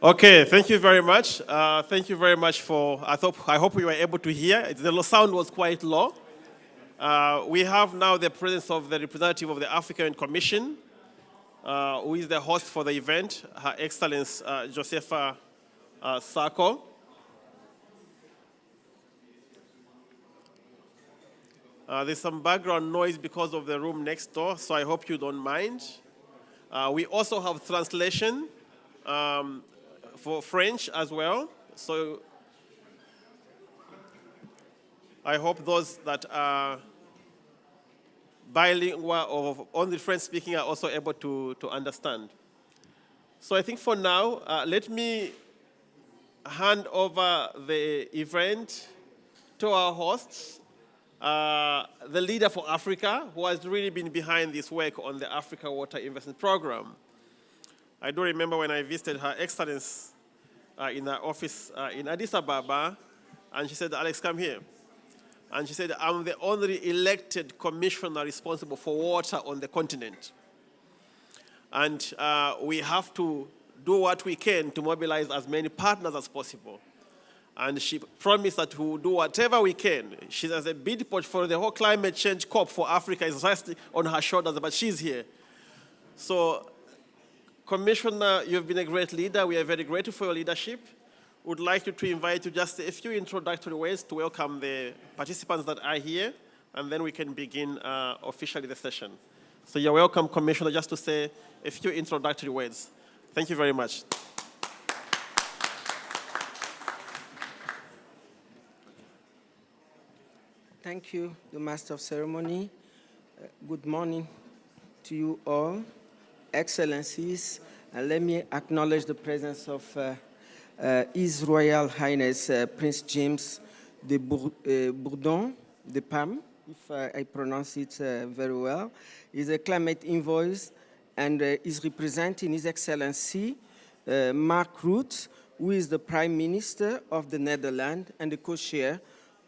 Okay, thank you very much. Thank you very much for, I hope we were able to hear. The sound was quite low. We have now the presence of the representative of the African Commission, who is the host for the event, Her Excellency Josepha Sako. There's some background noise because of the room next door, so I hope you don't mind. We also have translation for French as well. So I hope those that are bilingual or only French speaking are also able to understand. So I think for now, let me hand over the event to our hosts, the leader for Africa, who has really been behind this work on the Africa Water Investment Program. I do remember when I visited Her Excellency in her office in Addis Ababa, and she said, Alex, come here. And she said, I'm the only elected commissioner responsible for water on the continent. And we have to do what we can to mobilize as many partners as possible. And she promised that we will do whatever we can. She has a bid portfolio. The whole climate change COP for Africa is resting on her shoulders, but she's here. So, Commissioner, you've been a great leader. We are very grateful for your leadership. Would like you to invite you just a few introductory words to welcome the participants that are here, and then we can begin officially the session. So you're welcome, Commissioner, just to say a few introductory words. Thank you very much. Thank you, the Master of Ceremony. Good morning to you all, Excellencies. And let me acknowledge the presence of His Royal Highness Prince James de Bourdon de Parme, if I pronounce it very well. He's a climate envoy and is representing His Excellency Mark Rutte, who is the Prime Minister of the Netherlands and the co-chair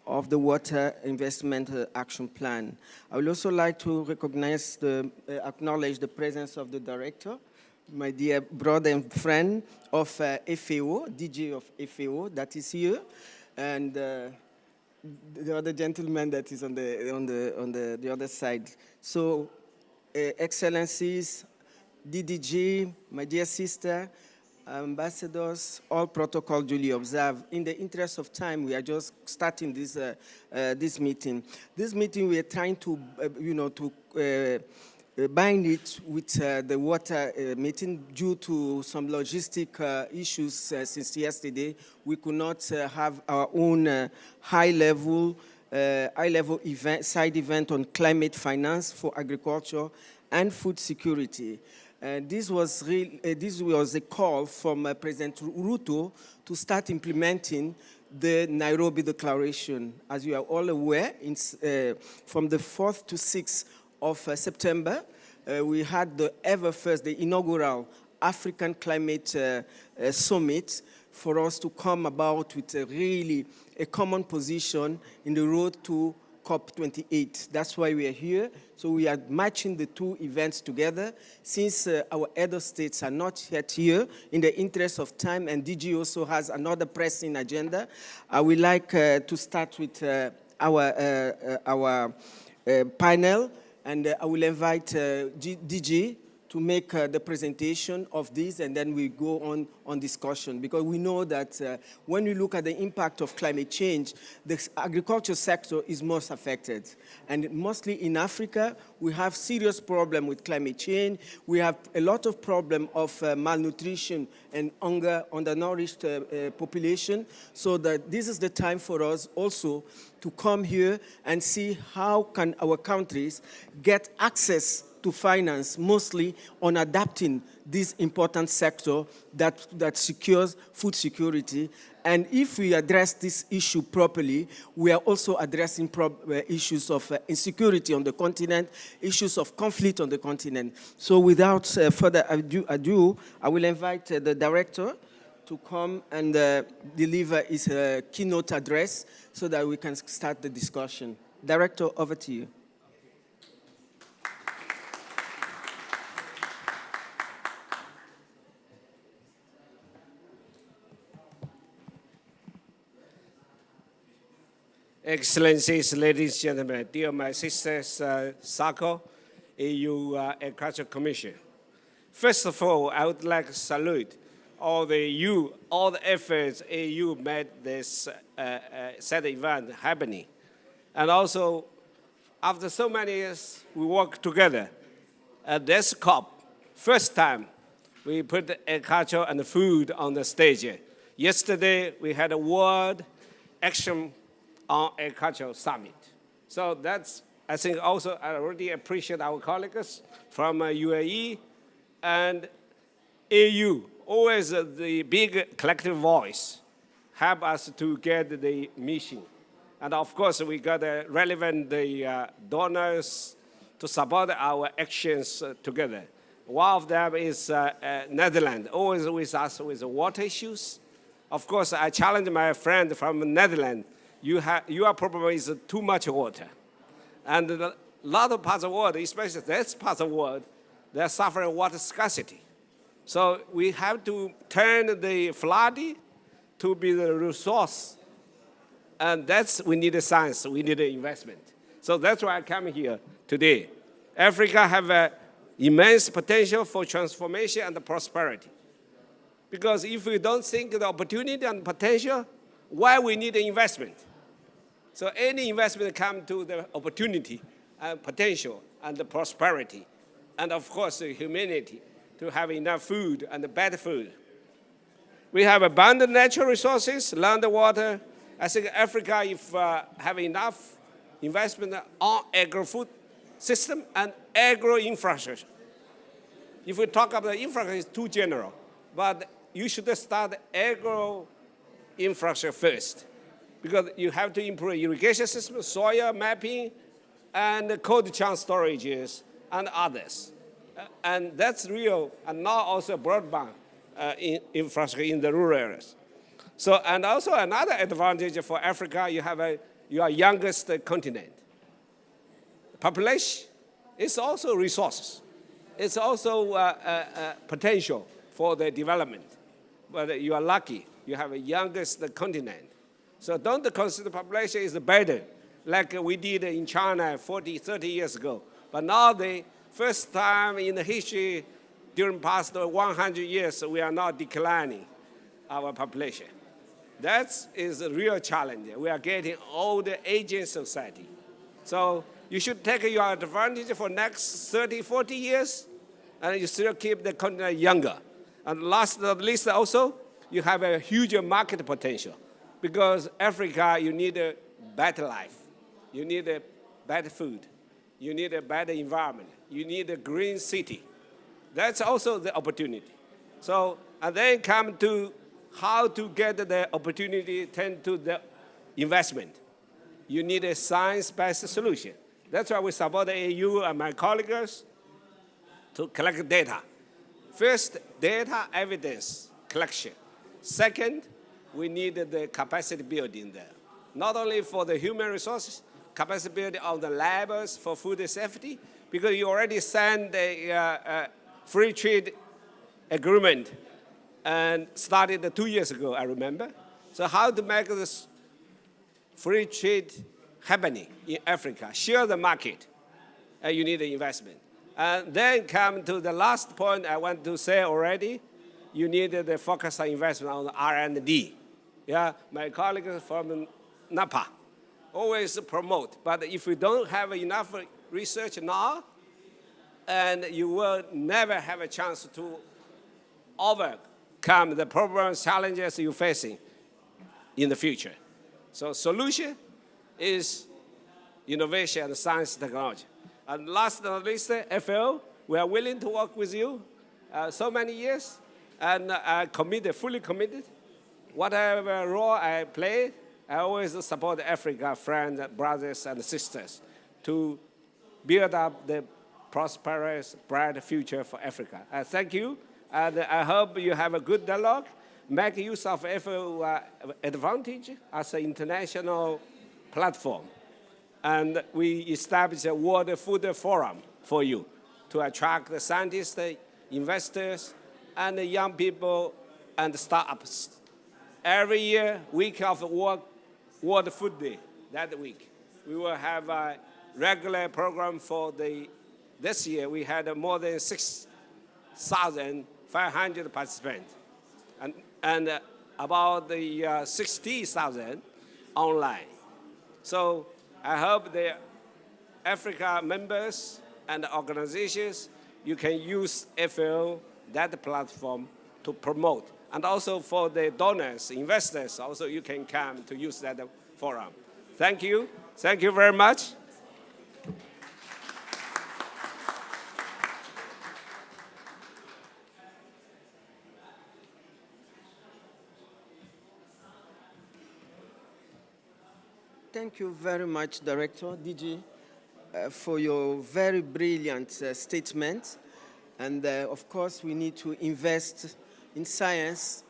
of the Water Investment Action Plan. I would also like to acknowledge the presence of the director, my dear brother and friend of FAO, DJ of FAO, that is here, and the other gentleman that is on the other side. So, Excellencies, DDG, my dear sister, ambassadors, all protocol duly observed. In the interest of time, we are just starting this meeting. This meeting, we are trying to, bind it with the water meeting due to some logistic issues since yesterday. We could not have our own high-level event, side event on climate finance for agriculture and food security. This was a call from President Ruto to start implementing the Nairobi Declaration. As you are all aware, from the 4th to 6th of September, we had the inaugural African Climate Summit for us to come about with a common position in the road to COP28. That's why we are here. So we are matching the two events together. Since our other states are not yet here, in the interest of time, and DG also has another pressing agenda, I would like to start with our panel, and I will invite DG to make the presentation of this, and then we go on discussion. Because we know that when we look at the impact of climate change, the agriculture sector is most affected. And mostly in Africa, we have serious problem with climate change. We have a lot of problem of malnutrition and hunger, undernourished population. So that this is the time for us also to come here and see how can our countries get access to finance, mostly on adapting this important sector that secures food security. And if we address this issue properly, we are also addressing issues of insecurity on the continent, issues of conflict on the continent. So without further ado, I will invite the director to come and deliver his keynote address so that we can start the discussion. Director, over to you. Excellencies, ladies and gentlemen, dear my sisters, SACO, AU Agriculture Commission. First of all, I would like to salute all the efforts AU made this set event happening. And also, after so many years, we work together. At this COP, first time, we put agriculture and food on the stage. Yesterday, we had a World Action on Agriculture Summit. So that's, I think also, I really appreciate our colleagues from UAE and AU, always the big collective voice, help us to get the mission. And of course, we got relevant donors to support our actions together. One of them is Netherlands, always with us with water issues. Of course, I challenge my friend from Netherlands. Your problem is too much water. And a lot of parts of the world, especially this part of the world, they're suffering water scarcity. So we have to turn the flooding to be the resource. And we need a science, we need an investment. So that's why I come here today. Africa have immense potential for transformation and prosperity. Because if we don't think the opportunity and potential, why we need investment? So any investment comes to the opportunity and potential and the prosperity, and of course the humanity to have enough food and better food. We have abundant natural resources, land, water. I think Africa, if have enough investment on agro-food system and agro-infrastructure. If we talk about the infrastructure, it's too general, but you should start agro-infrastructure first, because you have to improve irrigation system, soil mapping, and cold chain storages, and others. And that's real, and now also broadband infrastructure in the rural areas. So, and also another advantage for Africa, you have your youngest continent. Population is also resources. It's also potential for the development. But you are lucky, you have a youngest continent. So don't consider population is a burden, like we did in China 40, 30 years ago. But now the first time in the history, during past 100 years, we are not declining our population. That is a real challenge. We are getting older, aging society. So you should take your advantage for next 30, 40 years, and you still keep the continent younger. And last but not least also, you have a huge market potential. Because Africa, you need a better life. You need a better food. You need a better environment. You need a green city. That's also the opportunity. So, and then come to how to get the opportunity tend to the investment. You need a science-based solution. That's why we support the AU and my colleagues to collect data. First, data evidence collection. Second, we need the capacity building there. Not only for the human resources, capacity building of the labs for food safety, because you already signed the free trade agreement and started 2 years ago, I remember. So how to make this free trade happening in Africa? Share the market, and you need the investment. And then come to the last point I want to say already, you need the focus on investment on R&D. Yeah, my colleagues from NAPA always promote, but if we don't have enough research now, and you will never have a chance to overcome the problems, challenges you're facing in the future. So solution is innovation and science technology. And last but not least, FAO, we are willing to work with you so many years, and fully committed. Whatever role I play, I always support Africa, friends, brothers, and sisters to build up the prosperous, bright future for Africa. Thank you, and I hope you have a good dialogue. Make use of FAO advantage as an international platform. And we established a World Food Forum for you to attract the scientists, the investors, and the young people and startups. Every year, week of World Food Day, that week. We will have a regular program for this year. We had more than 6,500 participants, and about the 60,000 online. So I hope the Africa members and organizations, you can use FAO, that platform, to promote. And also for the donors, investors, also you can come to use that forum. Thank you. Thank you very much. Thank you very much, Director DG, for your very brilliant statement. And of course, we need to invest in science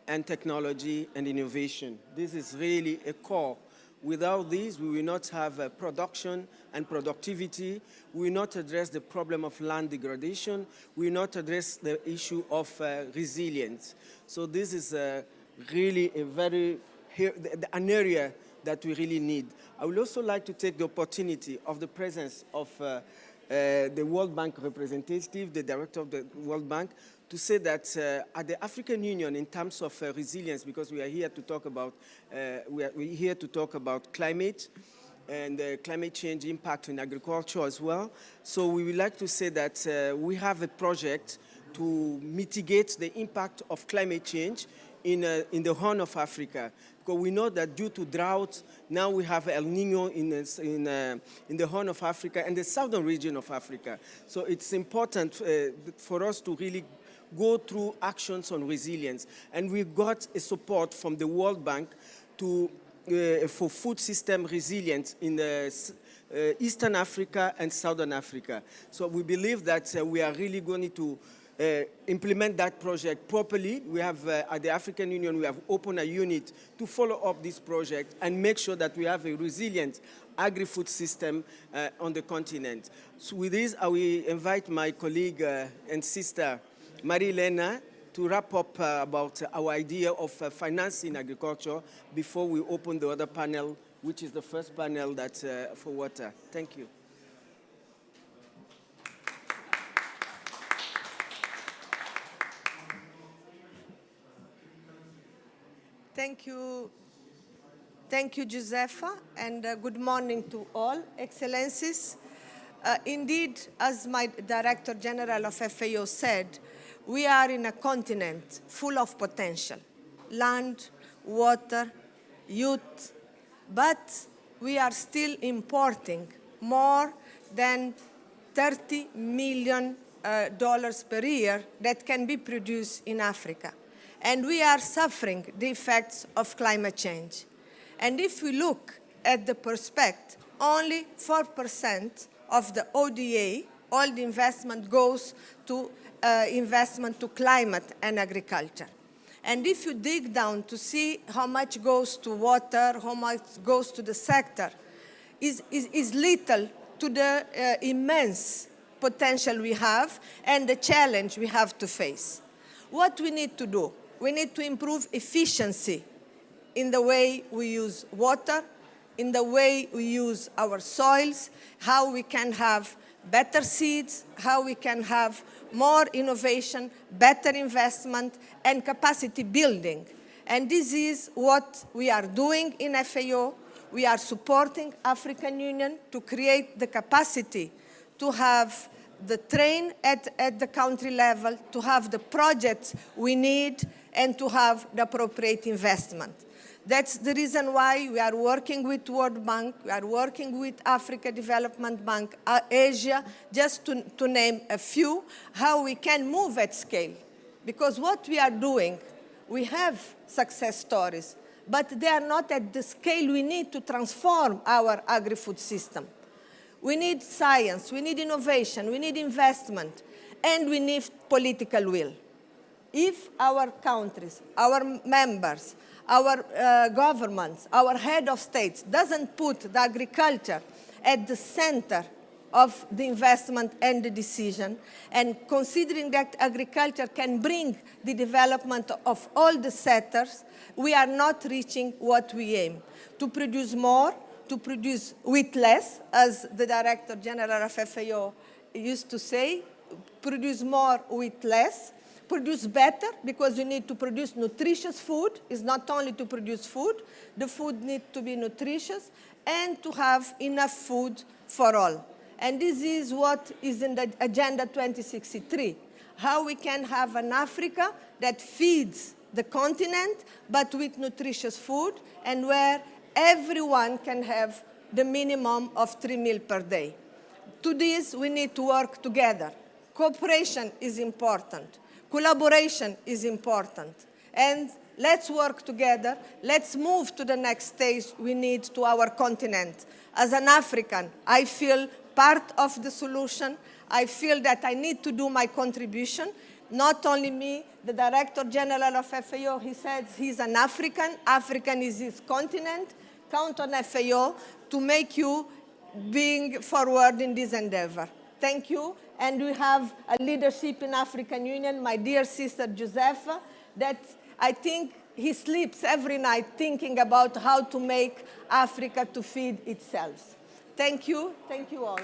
and technology and innovation. This is really a core. Without this, we will not have production and productivity. We will not address the problem of land degradation. We will not address the issue of resilience. So this is really an area that we really need. I would also like to take the opportunity of the presence of the World Bank representative, the director of the World Bank, to say that at the African Union, in terms of resilience, because we are here to talk about climate and climate change impact on agriculture as well. So we would like to say that we have a project to mitigate the impact of climate change in the Horn of Africa. Because we know that due to drought, now we have El Nino in the Horn of Africa and the southern region of Africa. So it's important for us to really go through actions on resilience. And we got a support from the World Bank for food system resilience in Eastern Africa and Southern Africa. So we believe that we are really going to implement that project properly. We have, at the African Union, we have opened a unit to follow up this project and make sure that we have a resilient agri-food system on the continent. So with this, I will invite my colleague and sister, Marie-Helena, to wrap up about our idea of financing agriculture before we open the other panel, which is the first panel that's for water. Thank you. Thank you, Josefa, and good morning to all Excellencies. Indeed, as my Director General of FAO said, we are in a continent full of potential, land, water, youth, but we are still importing more than $30 million per year that can be produced in Africa. And we are suffering the effects of climate change. And if we look at the perspective, only 4% of the ODA, all the investment goes to investment to climate and agriculture. And if you dig down to see how much goes to water, how much goes to the sector, is little to the immense potential we have and the challenge we have to face. What we need to do? We need to improve efficiency in the way we use water, in the way we use our soils, how we can have better seeds, how we can have more innovation, better investment, and capacity building. And this is what we are doing in FAO. We are supporting African Union to create the capacity to have the train at the country level, to have the projects we need, and to have the appropriate investment. That's the reason why we are working with World Bank, we are working with Africa Development Bank, Asia, just to name a few, how we can move at scale. Because what we are doing, we have success stories, but they are not at the scale we need to transform our agri-food system. We need science, we need innovation, we need investment, and we need political will. If our countries, our members, our governments, our head of states doesn't put the agriculture at the center of the investment and the decision, and considering that agriculture can bring the development of all the sectors, we are not reaching what we aim: to produce more, to produce wheat less, as the Director General of FAO used to say, produce more wheat less, produce better, because you need to produce nutritious food. It's not only to produce food, the food needs to be nutritious, and to have enough food for all. And this is what is in the Agenda 2063, how we can have an Africa that feeds the continent, but with nutritious food, and where everyone can have the minimum of 3 meals per day. To this, we need to work together. Cooperation is important. Collaboration is important. And let's work together. Let's move to the next stage we need to our continent. As an African, I feel part of the solution. I feel that I need to do my contribution. Not only me, the Director General of FAO, he said he's an African. African is his continent. Count on FAO to make you being forward in this endeavor. Thank you. And we have a leadership in African Union, my dear sister Josefa, that I think he sleeps every night thinking about how to make Africa to feed itself. Thank you. Thank you all.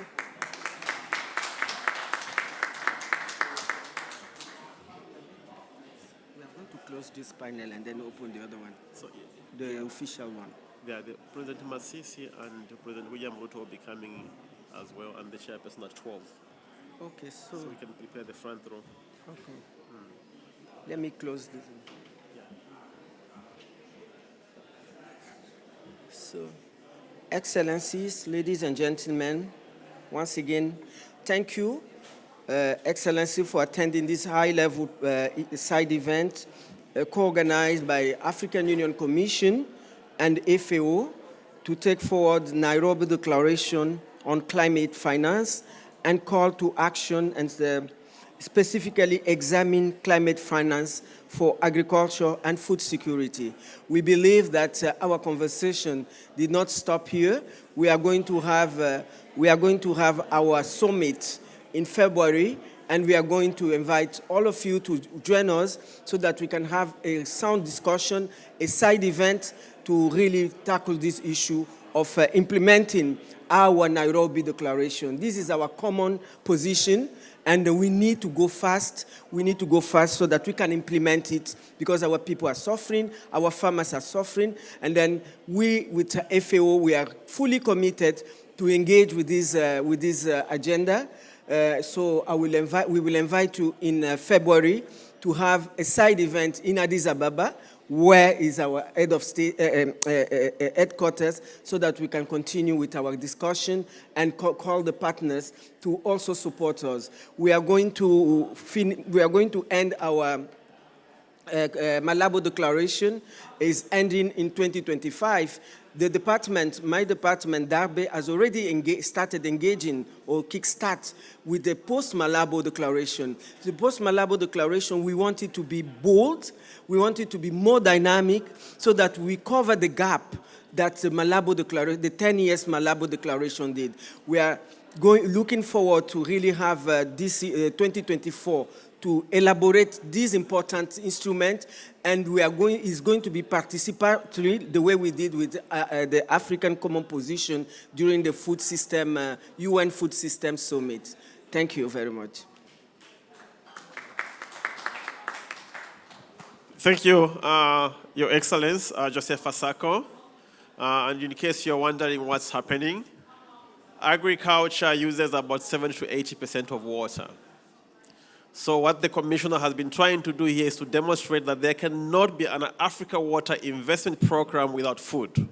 We are going to close this panel and then open the other one, So, the official one. yeah, the President Masisi and President William Ruto will be coming as well, and the chairperson at 12. Okay, so, So we can prepare the front row. okay. Let me close this. So, Excellencies, ladies and gentlemen, once again, thank you, Excellency, for attending this high-level side event co-organized by African Union Commission and FAO to take forward Nairobi Declaration on Climate Finance and call to action and specifically examine climate finance for agriculture and food security. We believe that our conversation did not stop here. We are going to have our summit in February, and we are going to invite all of you to join us so that we can have a sound discussion, a side event to really tackle this issue of implementing our Nairobi Declaration. This is our common position, and we need to go fast. We need to go fast so that we can implement it, because our people are suffering, our farmers are suffering, and then we, with FAO, we are fully committed to engage with this agenda. So we will invite you in February to have a side event in Addis Ababa, where is our head of state headquarters, so that we can continue with our discussion and call the partners to also support us. We are going to end our Malabo Declaration is ending in 2025. The department, my department, Darbe, has already started engaging or kickstart with the post-Malabo Declaration. The post-Malabo Declaration, we want it to be bold, we want it to be more dynamic, so that we cover the gap that the Malabo Declaration, the 10 years Malabo Declaration did. We are looking forward to really have this 2024 to elaborate this important instrument, and is going to be participatory the way we did with the African Common Position during the food system, UN Food System Summit. Thank you very much. Thank you, Your Excellence, Joseph Asako. And in case you're wondering what's happening, agriculture uses about 70 to 80% of water. So what the Commissioner has been trying to do here is to demonstrate that there cannot be an Africa Water Investment Program without food.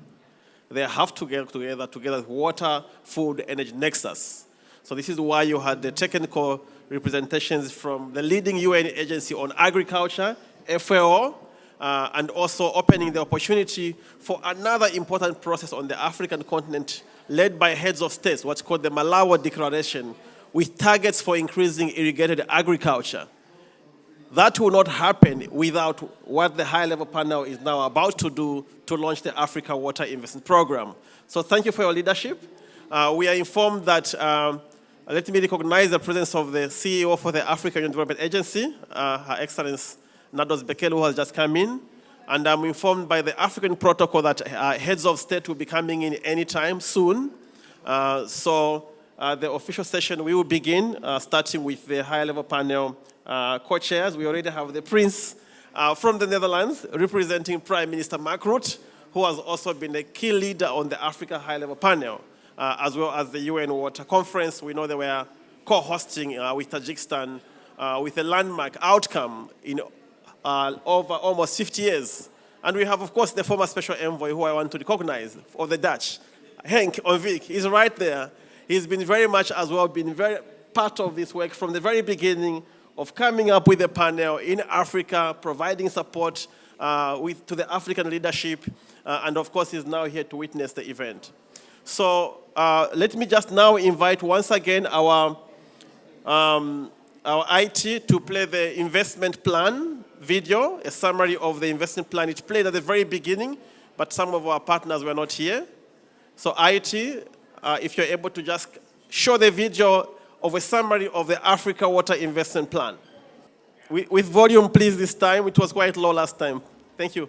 They have to get together water, food, energy nexus. So this is why you had the technical representations from the leading UN agency on agriculture, FAO, and also opening the opportunity for another important process on the African continent led by heads of states, what's called the Malabo Declaration, with targets for increasing irrigated agriculture. That will not happen without what the high-level panel is now about to do to launch the Africa Water Investment Program. So thank you for your leadership. We are informed that, let me recognize the presence of the CEO for the African Union Development Agency, Her Excellency Nados Bekele, who has just come in. And I'm informed by the African protocol that heads of state will be coming in anytime soon. So the official session we will begin, starting with the high-level panel co-chairs. We already have the Prince from the Netherlands, representing Prime Minister Mark Rutte, who has also been a key leader on the Africa high-level panel, as well as the UN Water Conference. We know they were co-hosting with Tajikistan with a landmark outcome in over almost 50 years. And we have, of course, the former special envoy who I want to recognize of the Dutch, Henk Onvik. He's right there. He's been very much as well, been very part of this work from the very beginning of coming up with a panel in Africa, providing support to the African leadership, and of course, he's now here to witness the event. So let me just now invite once again our IT to play the investment plan video, a summary of the investment plan. It played at the very beginning, but some of our partners were not here. So IT, if you're able to just show the video of a summary of the Africa Water Investment Plan. With volume, please, this time. It was quite low last time. Thank you.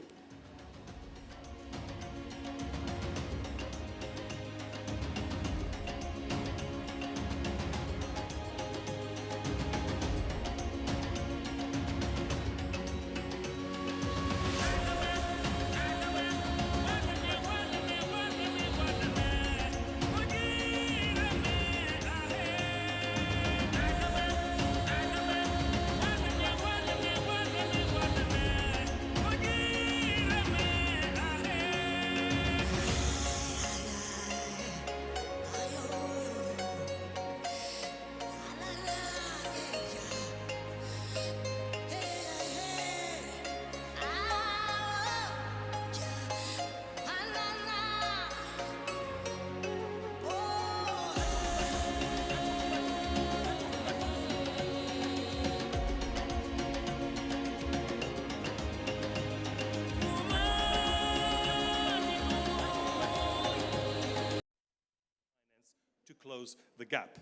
To close the gap.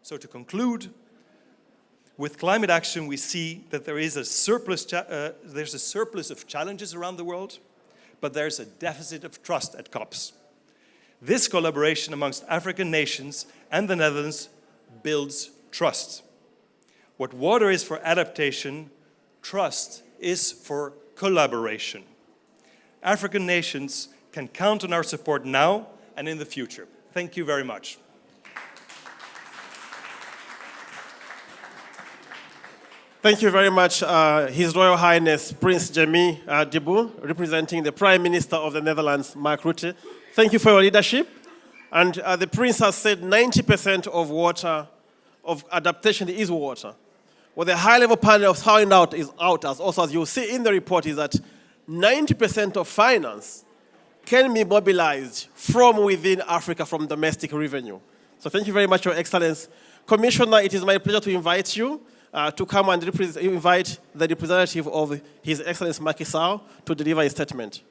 So to conclude, with climate action, we see that there is a surplus, there's a surplus of challenges around the world, but there's a deficit of trust at COPs. This collaboration amongst African nations and the Netherlands builds trust. What water is for adaptation, trust is for collaboration. African nations can count on our support now and in the future. Thank you very much. Thank you very much, His Royal Highness Prince Jemmy Dibu, representing the Prime Minister of the Netherlands, Mark Rutte. Thank you for your leadership. And the Prince has said 90% of water, of adaptation is water. What the high-level panel found out is also, as you'll see in the report, is that 90% of finance can be mobilized from within Africa, from domestic revenue. So thank you very much, Your Excellency. Commissioner, it is my pleasure to invite you to come and invite the representative of His Excellency Macky Sall to deliver his statement.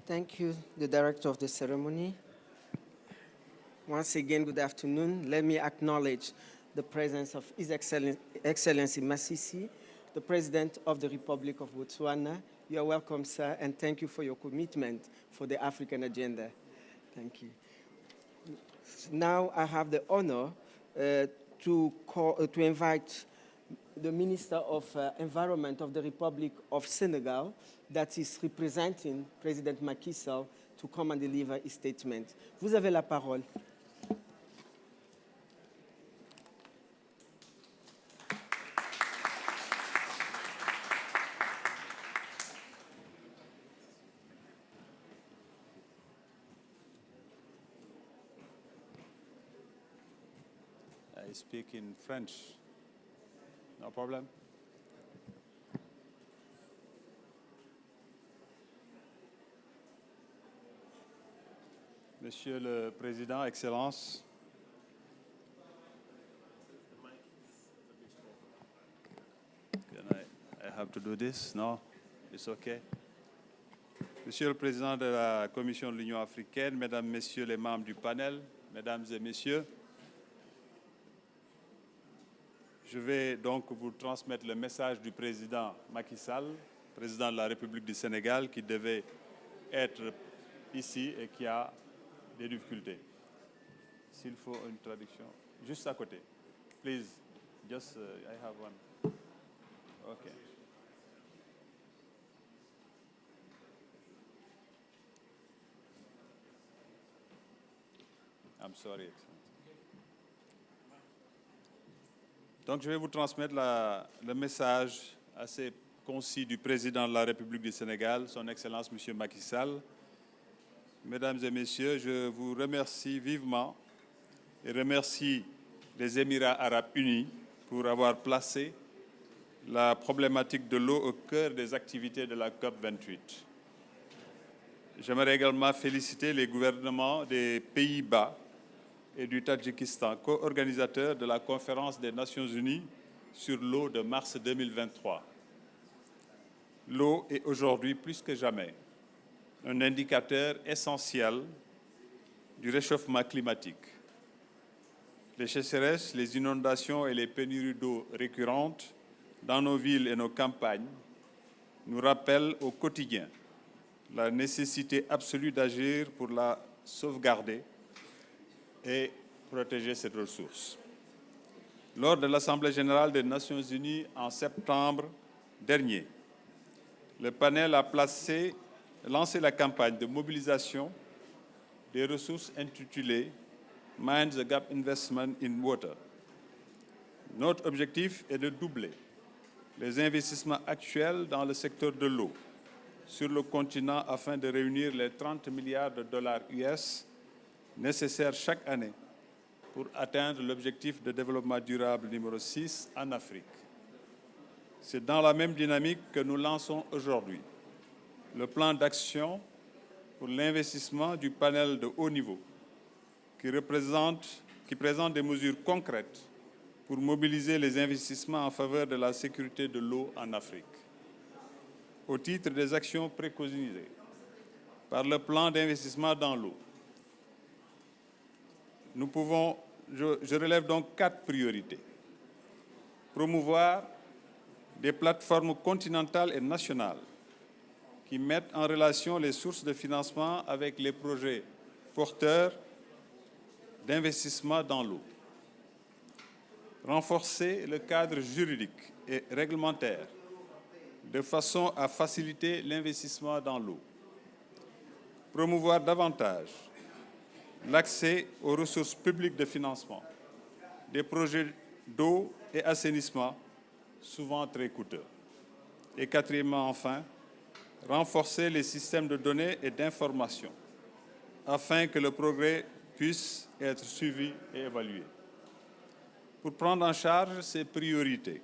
Thank you, the director of the ceremony. Once again, good afternoon. Let me acknowledge the presence of His Excellency Masisi, the President of the Republic of Botswana. You are welcome, sir, and thank you for your commitment for the African agenda. Thank you. Now I have the honor to invite the Minister of Environment of the Republic of Senegal, that is representing President Macky Sall, to come and deliver his statement. Vous avez la parole. I speak in French. No problem. Monsieur le Président, Excellences, I have to do this? No? It's okay. Monsieur le Président de la Commission de l'Union africaine, Mesdames, Messieurs les membres du panel, Mesdames et messieurs, je vais donc vous transmettre le message du président Macky Sall, président de la République du Sénégal, qui devait être ici et qui a des difficultés. S'il faut une traduction, juste à côté. Please, just, I have one. Okay. I'm sorry, Excellency. Donc, je vais vous transmettre le message assez concis du président de la République du Sénégal, son Excellence M. Macky Sall. Mesdames et messieurs, je vous remercie vivement et remercie les Émirats arabes unis pour avoir placé la problématique de l'eau au cœur des activités de la COP28. J'aimerais également féliciter les gouvernements des Pays-Bas et du Tadjikistan, co-organisateurs de la conférence des Nations Unies sur l'eau de mars 2023. L'eau est aujourd'hui plus que jamais un indicateur essentiel du réchauffement climatique. Les sécheresses, les inondations et les pénuries d'eau récurrentes dans nos villes et nos campagnes nous rappellent au quotidien la nécessité absolue d'agir pour la sauvegarder et protéger cette ressource. Lors de l'Assemblée générale des Nations unies en septembre dernier, le panel a lancé la campagne de mobilisation des ressources intitulée Mind the Gap Investment in Water. Notre objectif est de doubler les investissements actuels dans le secteur de l'eau sur le continent afin de réunir les 30 milliards de dollars US nécessaires chaque année pour atteindre l'objectif de développement durable numéro 6 en Afrique. C'est dans la même dynamique que nous lançons aujourd'hui le plan d'action pour l'investissement du panel de haut niveau qui présente des mesures concrètes pour mobiliser les investissements en faveur de la sécurité de l'eau en Afrique. Au titre des actions préconisées par le plan d'investissement dans l'eau, je relève donc 4 priorités. Promouvoir des plateformes continentales et nationales qui mettent en relation les sources de financement avec les projets porteurs d'investissement dans l'eau. Renforcer le cadre juridique et réglementaire de façon à faciliter l'investissement dans l'eau. Promouvoir davantage l'accès aux ressources publiques de financement des projets d'eau et assainissement, souvent très coûteux. Et quatrièmement, enfin, renforcer les systèmes de données et d'information afin que le progrès puisse être suivi et évalué. Pour prendre en charge ces priorités,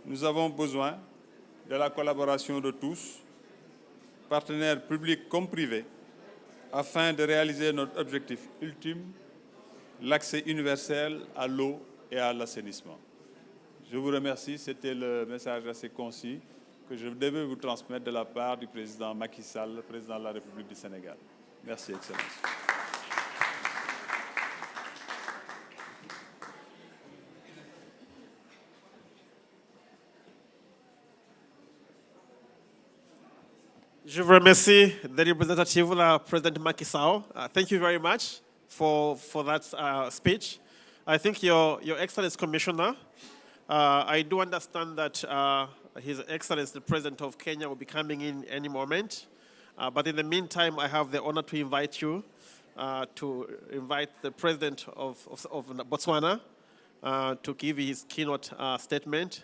nous avons besoin de la collaboration de tous, partenaires publics comme privés, afin de réaliser notre objectif ultime, l'accès universel à l'eau et à l'assainissement. Je vous remercie, c'était le message assez concis que je devais vous transmettre de la part du président Macky Sall, le président de la République du Sénégal. Merci, Excellence. Je vous remercie, the representative, President Macky Sall. Thank you very much for that speech. I think Your Excellency Commissioner, I do understand that His Excellency, the President of Kenya, will be coming in any moment. But in the meantime, I have the honor to invite you to invite the President of Botswana to give his keynote statement.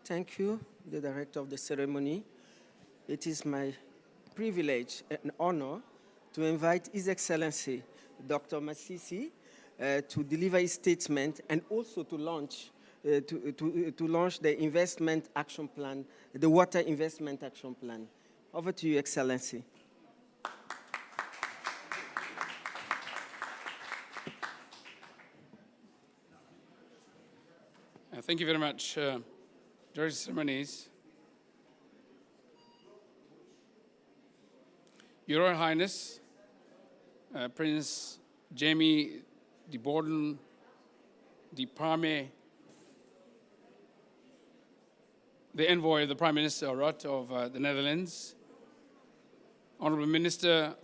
Thank you, the Director of the ceremony. It is my privilege and honor to invite His Excellency, Dr. Masisi, to deliver his statement and also to launch the investment action plan, the water investment action plan. Over to you, Excellency. Thank you very much, Director of Ceremonies. Your Royal Highness, Prince Jamie de Borden de Parme, the envoy of the Prime Minister of the Netherlands, Honorable Minister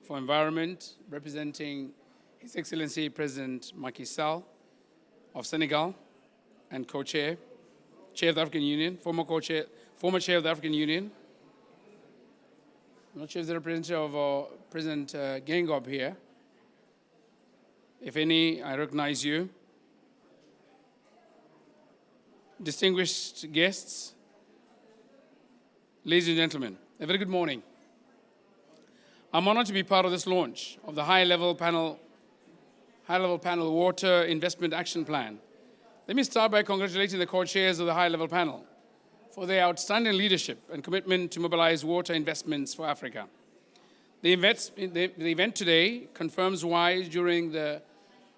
for Environment, representing His Excellency President Macky Sall of Senegal, and co-chair, Chair of the African Union, former Chair of the African Union. I'm not sure if the representative of President Gengob here. If any, I recognize you. Distinguished guests, ladies and gentlemen, a very good morning. I'm honored to be part of this launch of the high-level panel Water Investment Action Plan. Let me start by congratulating the co-chairs of the high-level panel for their outstanding leadership and commitment to mobilize water investments for Africa. The event today confirms why, during the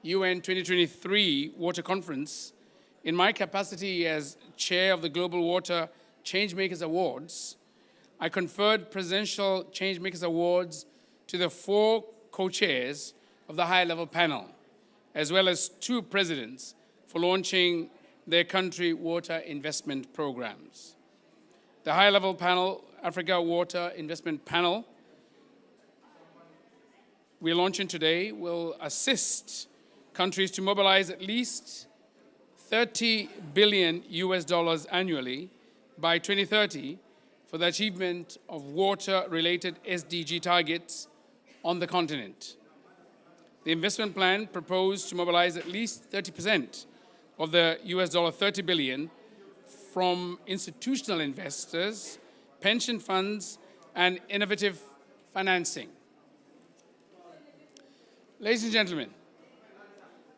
UN 2023 Water Conference, in my capacity as chair of the Global Water Changemakers Awards, I conferred Presidential Changemakers Awards to the 4 co-chairs of the high-level panel, as well as 2 presidents for launching their country water investment programs. The high-level panel, Africa Water Investment Panel, we're launching today, will assist countries to mobilize at least $30 billion annually by 2030 for the achievement of water-related SDG targets on the continent. The investment plan proposed to mobilize at least 30% of the $30 billion from institutional investors, pension funds, and innovative financing. Ladies and gentlemen,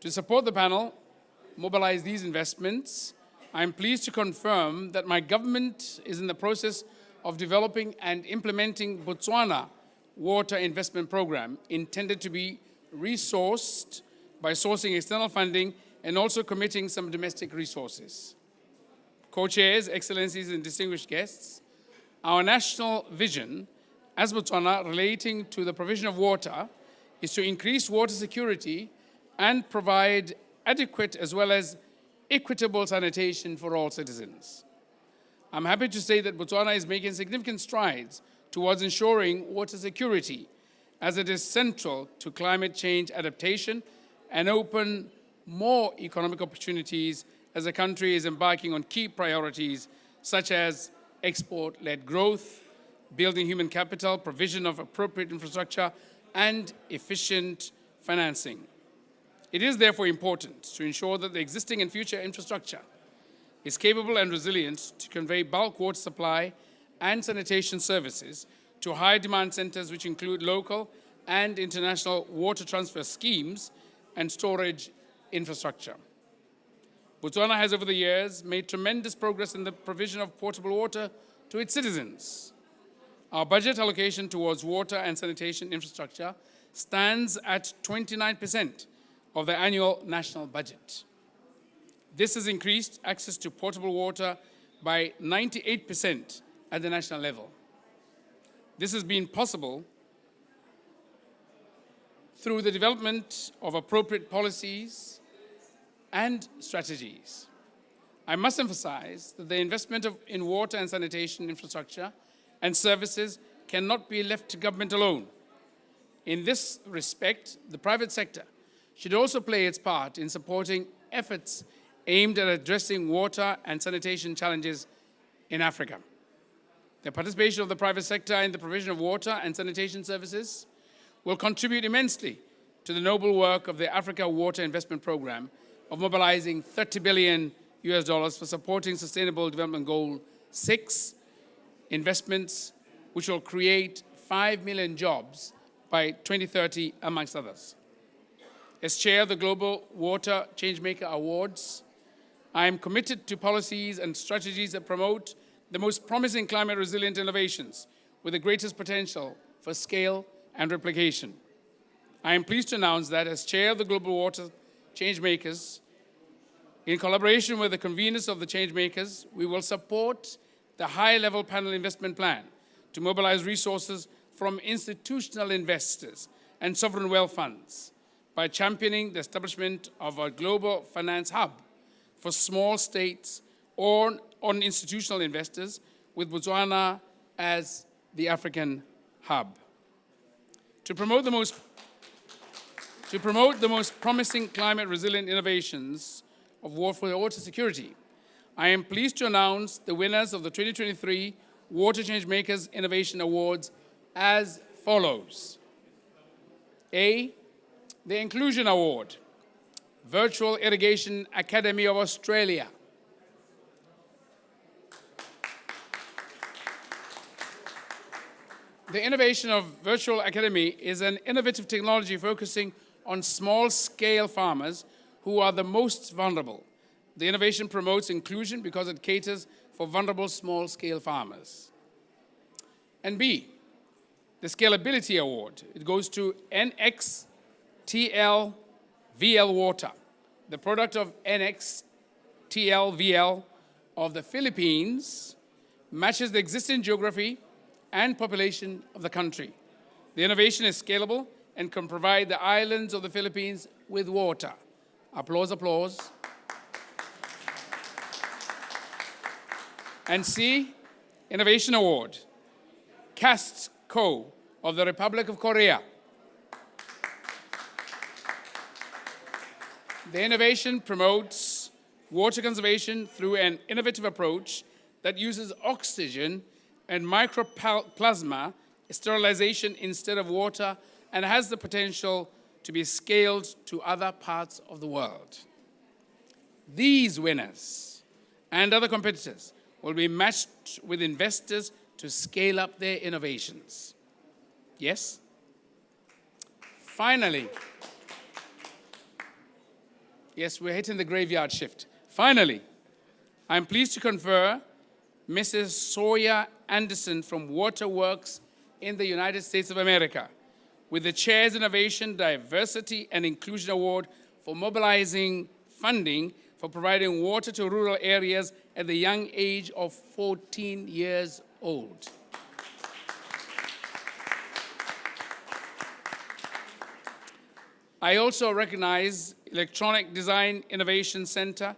to support the panel mobilize these investments, I am pleased to confirm that my government is in the process of developing and implementing Botswana Water Investment Program intended to be resourced by sourcing external funding and also committing some domestic resources. Co-chairs, excellencies, and distinguished guests, our national vision as Botswana relating to the provision of water is to increase water security and provide adequate as well as equitable sanitation for all citizens. I'm happy to say that Botswana is making significant strides towards ensuring water security, as it is central to climate change adaptation and open more economic opportunities as the country is embarking on key priorities such as export-led growth, building human capital, provision of appropriate infrastructure, and efficient financing. It is therefore important to ensure that the existing and future infrastructure is capable and resilient to convey bulk water supply and sanitation services to high-demand centers which include local and international water transfer schemes and storage infrastructure. Botswana has over the years made tremendous progress in the provision of potable water to its citizens. Our budget allocation towards water and sanitation infrastructure stands at 29% of the annual national budget. This has increased access to potable water by 98% at the national level. This has been possible through the development of appropriate policies and strategies. I must emphasize that the investment in water and sanitation infrastructure and services cannot be left to government alone. In this respect, the private sector should also play its part in supporting efforts aimed at addressing water and sanitation challenges in Africa. The participation of the private sector in the provision of water and sanitation services will contribute immensely to the noble work of the Africa Water Investment Program of mobilizing $30 billion for supporting Sustainable Development Goal 6 investments, which will create 5 million jobs by 2030, amongst others. As chair of the Global Water Changemaker Awards, I am committed to policies and strategies that promote the most promising climate-resilient innovations with the greatest potential for scale and replication. I am pleased to announce that as chair of the Global Water Changemakers In collaboration with the conveners of the Changemakers, we will support the high-level panel investment plan to mobilize resources from institutional investors and sovereign wealth funds by championing the establishment of a global finance hub for small states or on institutional investors, with Botswana as the African hub. To promote the most promising climate-resilient innovations for water security, I am pleased to announce the winners of the 2023 Water Changemakers Innovation Awards as follows. A, the Inclusion Award, Virtual Irrigation Academy of Australia. The innovation of Virtual Academy is an innovative technology focusing on small-scale farmers who are the most vulnerable. The innovation promotes inclusion because it caters for vulnerable small-scale farmers. And B, the Scalability Award. It goes to NXTLVL Water, the product of NXTLVL of the Philippines, matches the existing geography and population of the country. The innovation is scalable and can provide the islands of the Philippines with water. Applause, applause. And C, Innovation Award, CAST Co. of the Republic of Korea. The innovation promotes water conservation through an innovative approach that uses oxygen and microplasma sterilization instead of water, and has the potential to be scaled to other parts of the world. These winners and other competitors will be matched with investors to scale up their innovations. Yes? Finally, yes, we're hitting the graveyard shift. Finally, I'm pleased to confer Mrs. Sawyer Anderson from Waterworks in the United States of America with the Chair's Innovation, Diversity, and Inclusion Award for mobilizing funding for providing water to rural areas at the young age of 14 years old. I also recognize Electronic Design Innovation Center,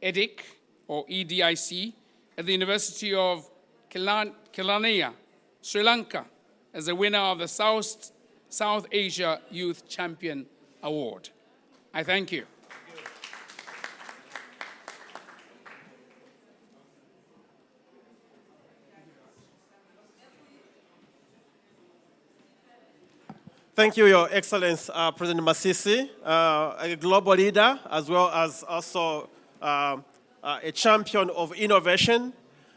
EDIC, or EDIC, at the University of Kelaniya, Sri Lanka, as the winner of the South Asia Youth Champion Award. I thank you. Thank you, Your Excellency, President Masisi, a global leader, as well as also a champion of innovation.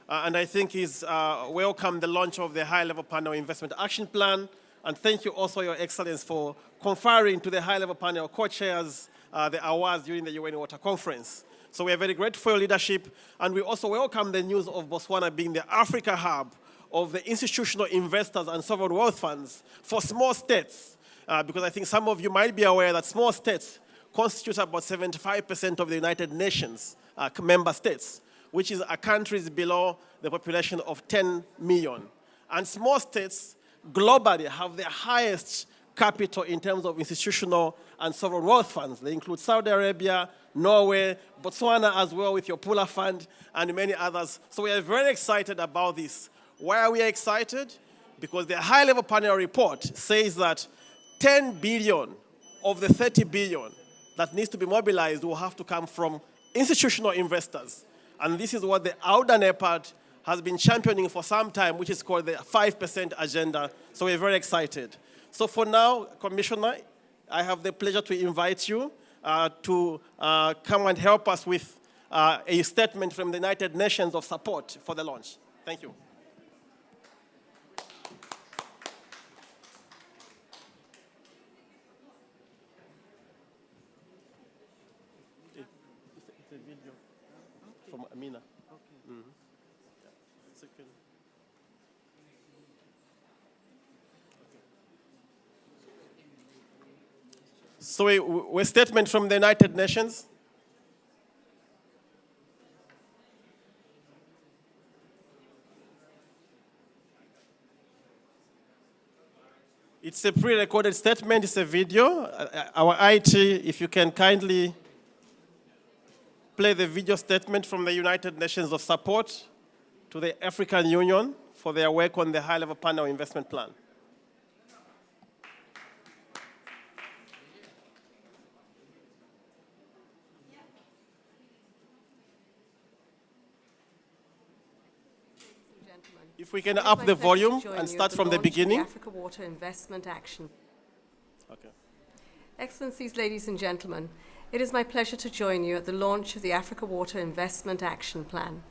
And I think he's welcomed the launch of the High-Level Panel Investment Action Plan. And thank you also, Your Excellency, for conferring to the High-Level Panel co-chairs the awards during the UN Water Conference. So we are very grateful for your leadership. And we also welcome the news of Botswana being the Africa hub of the institutional investors and sovereign wealth funds for small states. Because I think some of you might be aware that small states constitute about 75% of the United Nations member states, which is countries below the population of 10 million. And small states globally have the highest capital in terms of institutional and sovereign wealth funds. They include Saudi Arabia, Norway, Botswana as well with your Pula Fund, and many others. So we are very excited about this. Why are we excited? Because the high-level panel report says that 10 billion of the 30 billion that needs to be mobilized will have to come from institutional investors. And this is what the Auda NEPAD has been championing for some time, which is called the 5% agenda. So we're very excited. So for now, Commissioner, I have the pleasure to invite you to come and help us with a statement from the United Nations of support for the launch. Thank you. It's a video from Amina. So a statement from the United Nations. It's a pre-recorded statement, it's a video. Our IT, if you can kindly play the video statement from the United Nations of support to the African Union for their work on the high-level panel investment plan. If we can up the volume and start from the beginning. Africa Water Investment Action. Okay. Excellencies, ladies and gentlemen, it is my pleasure to join you at the launch of the Africa Water Investment Action Plan.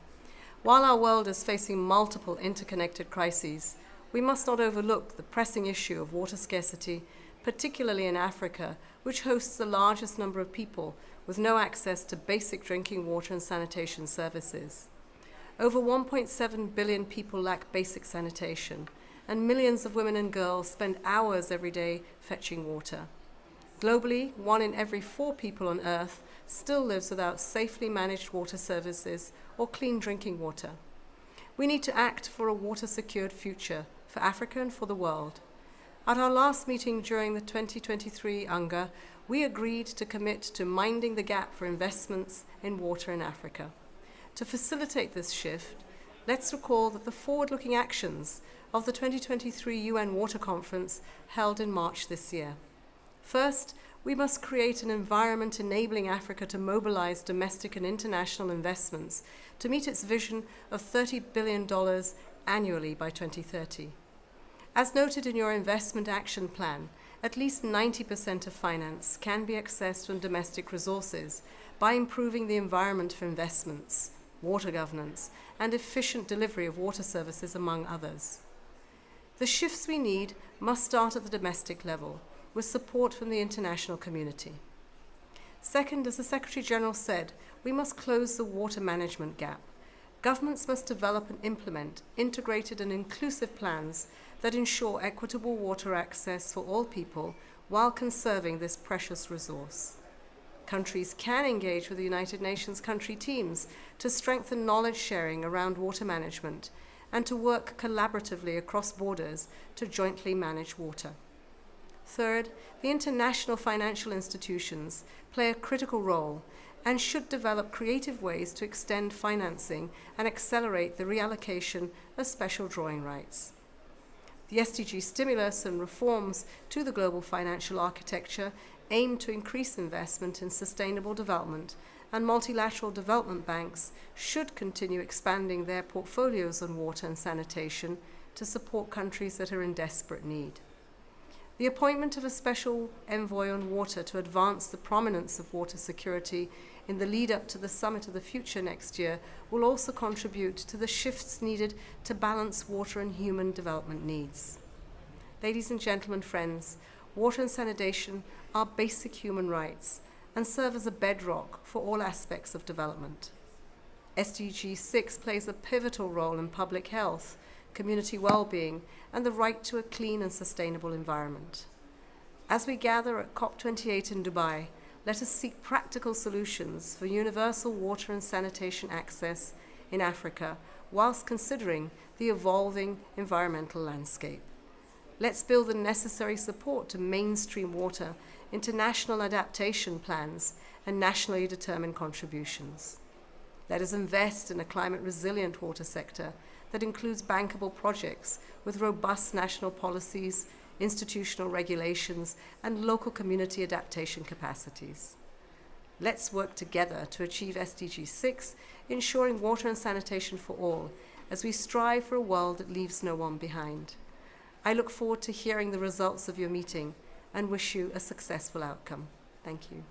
While our world is facing multiple interconnected crises, we must not overlook the pressing issue of water scarcity, particularly in Africa, which hosts the largest number of people with no access to basic drinking water and sanitation services. Over 1.7 billion people lack basic sanitation, and millions of women and girls spend hours every day fetching water. Globally, 1 in every 4 people on Earth still lives without safely managed water services or clean drinking water. We need to act for a water-secured future for Africa and for the world. At our last meeting during the 2023 UNGA, we agreed to commit to minding the gap for investments in water in Africa. To facilitate this shift, let's recall that the forward-looking actions of the 2023 UN Water Conference held in March this year. First, we must create an environment enabling Africa to mobilize domestic and international investments to meet its vision of $30 billion annually by 2030. As noted in your Investment Action Plan, at least 90% of finance can be accessed from domestic resources by improving the environment for investments, water governance, and efficient delivery of water services, among others. The shifts we need must start at the domestic level, with support from the international community. Second, as the Secretary General said, we must close the water management gap. Governments must develop and implement integrated and inclusive plans that ensure equitable water access for all people while conserving this precious resource. Countries can engage with the United Nations country teams to strengthen knowledge sharing around water management and to work collaboratively across borders to jointly manage water. Third, the international financial institutions play a critical role and should develop creative ways to extend financing and accelerate the reallocation of special drawing rights. The SDG stimulus and reforms to the global financial architecture aim to increase investment in sustainable development, and multilateral development banks should continue expanding their portfolios on water and sanitation to support countries that are in desperate need. The appointment of a special envoy on water to advance the prominence of water security in the lead-up to the Summit of the Future next year will also contribute to the shifts needed to balance water and human development needs. Ladies and gentlemen, friends, water and sanitation are basic human rights and serve as a bedrock for all aspects of development. SDG 6 plays a pivotal role in public health, community well-being, and the right to a clean and sustainable environment. As we gather at COP28 in Dubai, let us seek practical solutions for universal water and sanitation access in Africa, whilst considering the evolving environmental landscape. Let's build the necessary support to mainstream water into national adaptation plans and nationally determined contributions. Let us invest in a climate-resilient water sector that includes bankable projects with robust national policies, institutional regulations, and local community adaptation capacities. Let's work together to achieve SDG 6, ensuring water and sanitation for all, as we strive for a world that leaves no one behind. I look forward to hearing the results of your meeting and wish you a successful outcome. Thank you.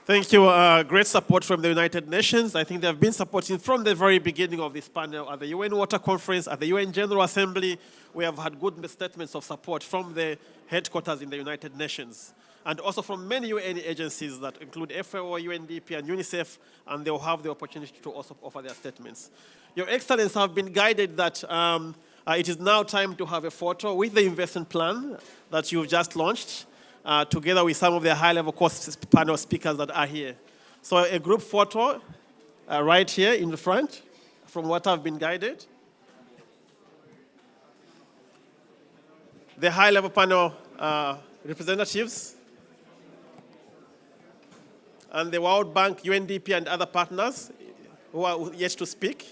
Thank you. Great support from the United Nations. I think they have been supporting from the very beginning of this panel at the UN Water Conference, at the UN General Assembly. We have had good statements of support from the headquarters in the United Nations, and also from many UN agencies that include FAO, UNDP, and UNICEF, and they'll have the opportunity to also offer their statements. Your Excellency have been guided that it is now time to have a photo with the investment plan that you've just launched, together with some of the high-level panel speakers that are here. So a group photo right here in the front, from what I've been guided. the high-level panel representatives, and the World Bank, UNDP, and other partners who are yet to speak.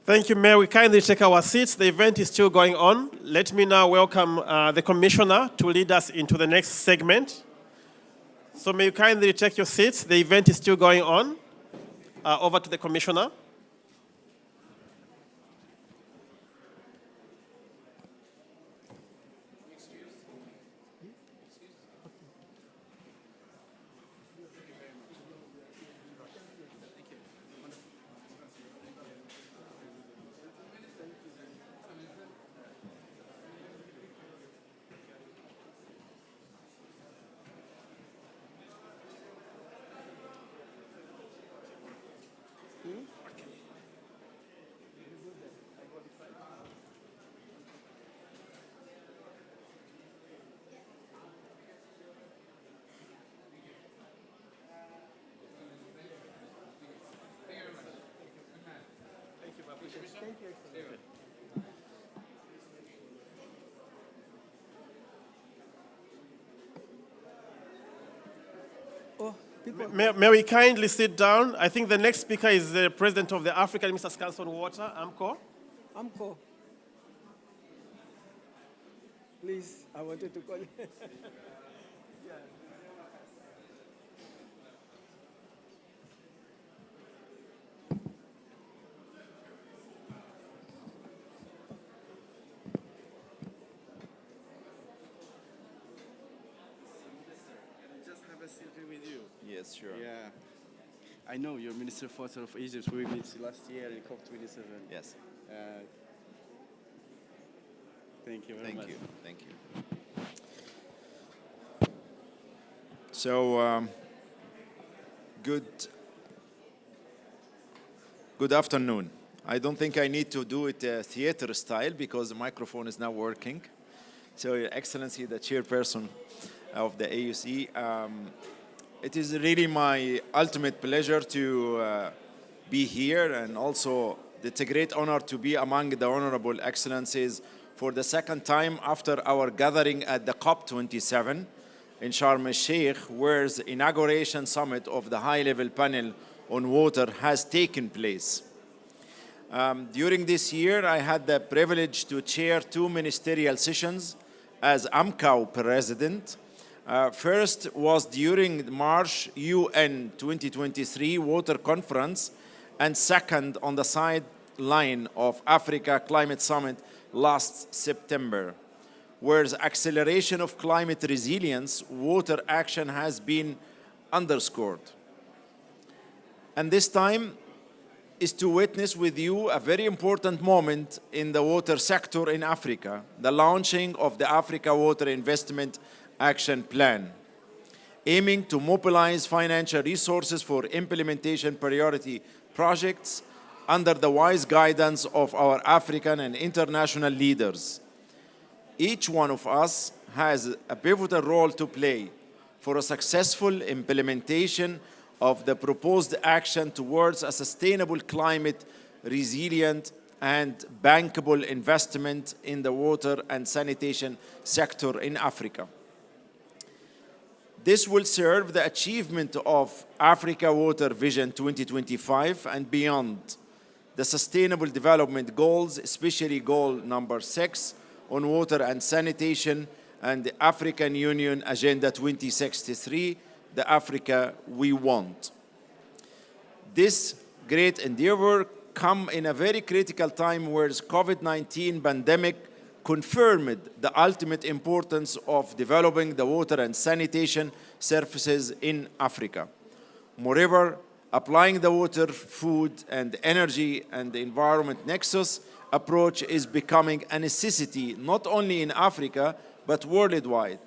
Thank you, Mayor. We kindly take our seats. The event is still going on. Let me now welcome the Commissioner to lead us into the next segment. So may you kindly take your seats. The event is still going on. Over to the Commissioner. May we kindly sit down? I think the next speaker is the President of the African Ministers Council on Water, AMCO. AMCO. Please, I wanted to call you. Yes, sure. Yeah. I know you're Minister of Water of Egypt. We met last year in COP27. Yes. Thank you very much. Thank you. So, good afternoon. I don't think I need to do it theater style because the microphone is now working. So, Your Excellency, the chairperson of the AUC, it is really my ultimate pleasure to be here, and also it's a great honor to be among the Honorable Excellencies for the second time after our gathering at the COP27 in Sharm el-Sheikh, where the inauguration summit of the high-level panel on water has taken place. During this year, I had the privilege to chair 2 ministerial sessions as AMCO president. First was during March UN 2023 Water Conference, and second on the sideline of Africa Climate Summit last September, where the acceleration of climate resilience, water action has been underscored. And this time is to witness with you a very important moment in the water sector in Africa, the launching of the Africa Water Investment Action Plan, aiming to mobilize financial resources for implementation priority projects under the wise guidance of our African and international leaders. Each one of us has a pivotal role to play for a successful implementation of the proposed action towards a sustainable climate resilient and bankable investment in the water and sanitation sector in Africa. This will serve the achievement of Africa Water Vision 2025 and beyond, the Sustainable Development Goals, especially goal number 6 on water and sanitation, and the African Union Agenda 2063, the Africa we want. This great endeavor come in a very critical time where COVID-19 pandemic confirmed the ultimate importance of developing the water and sanitation services in Africa. Moreover, applying the water, food, and energy and the environment nexus approach is becoming a necessity not only in Africa, but worldwide,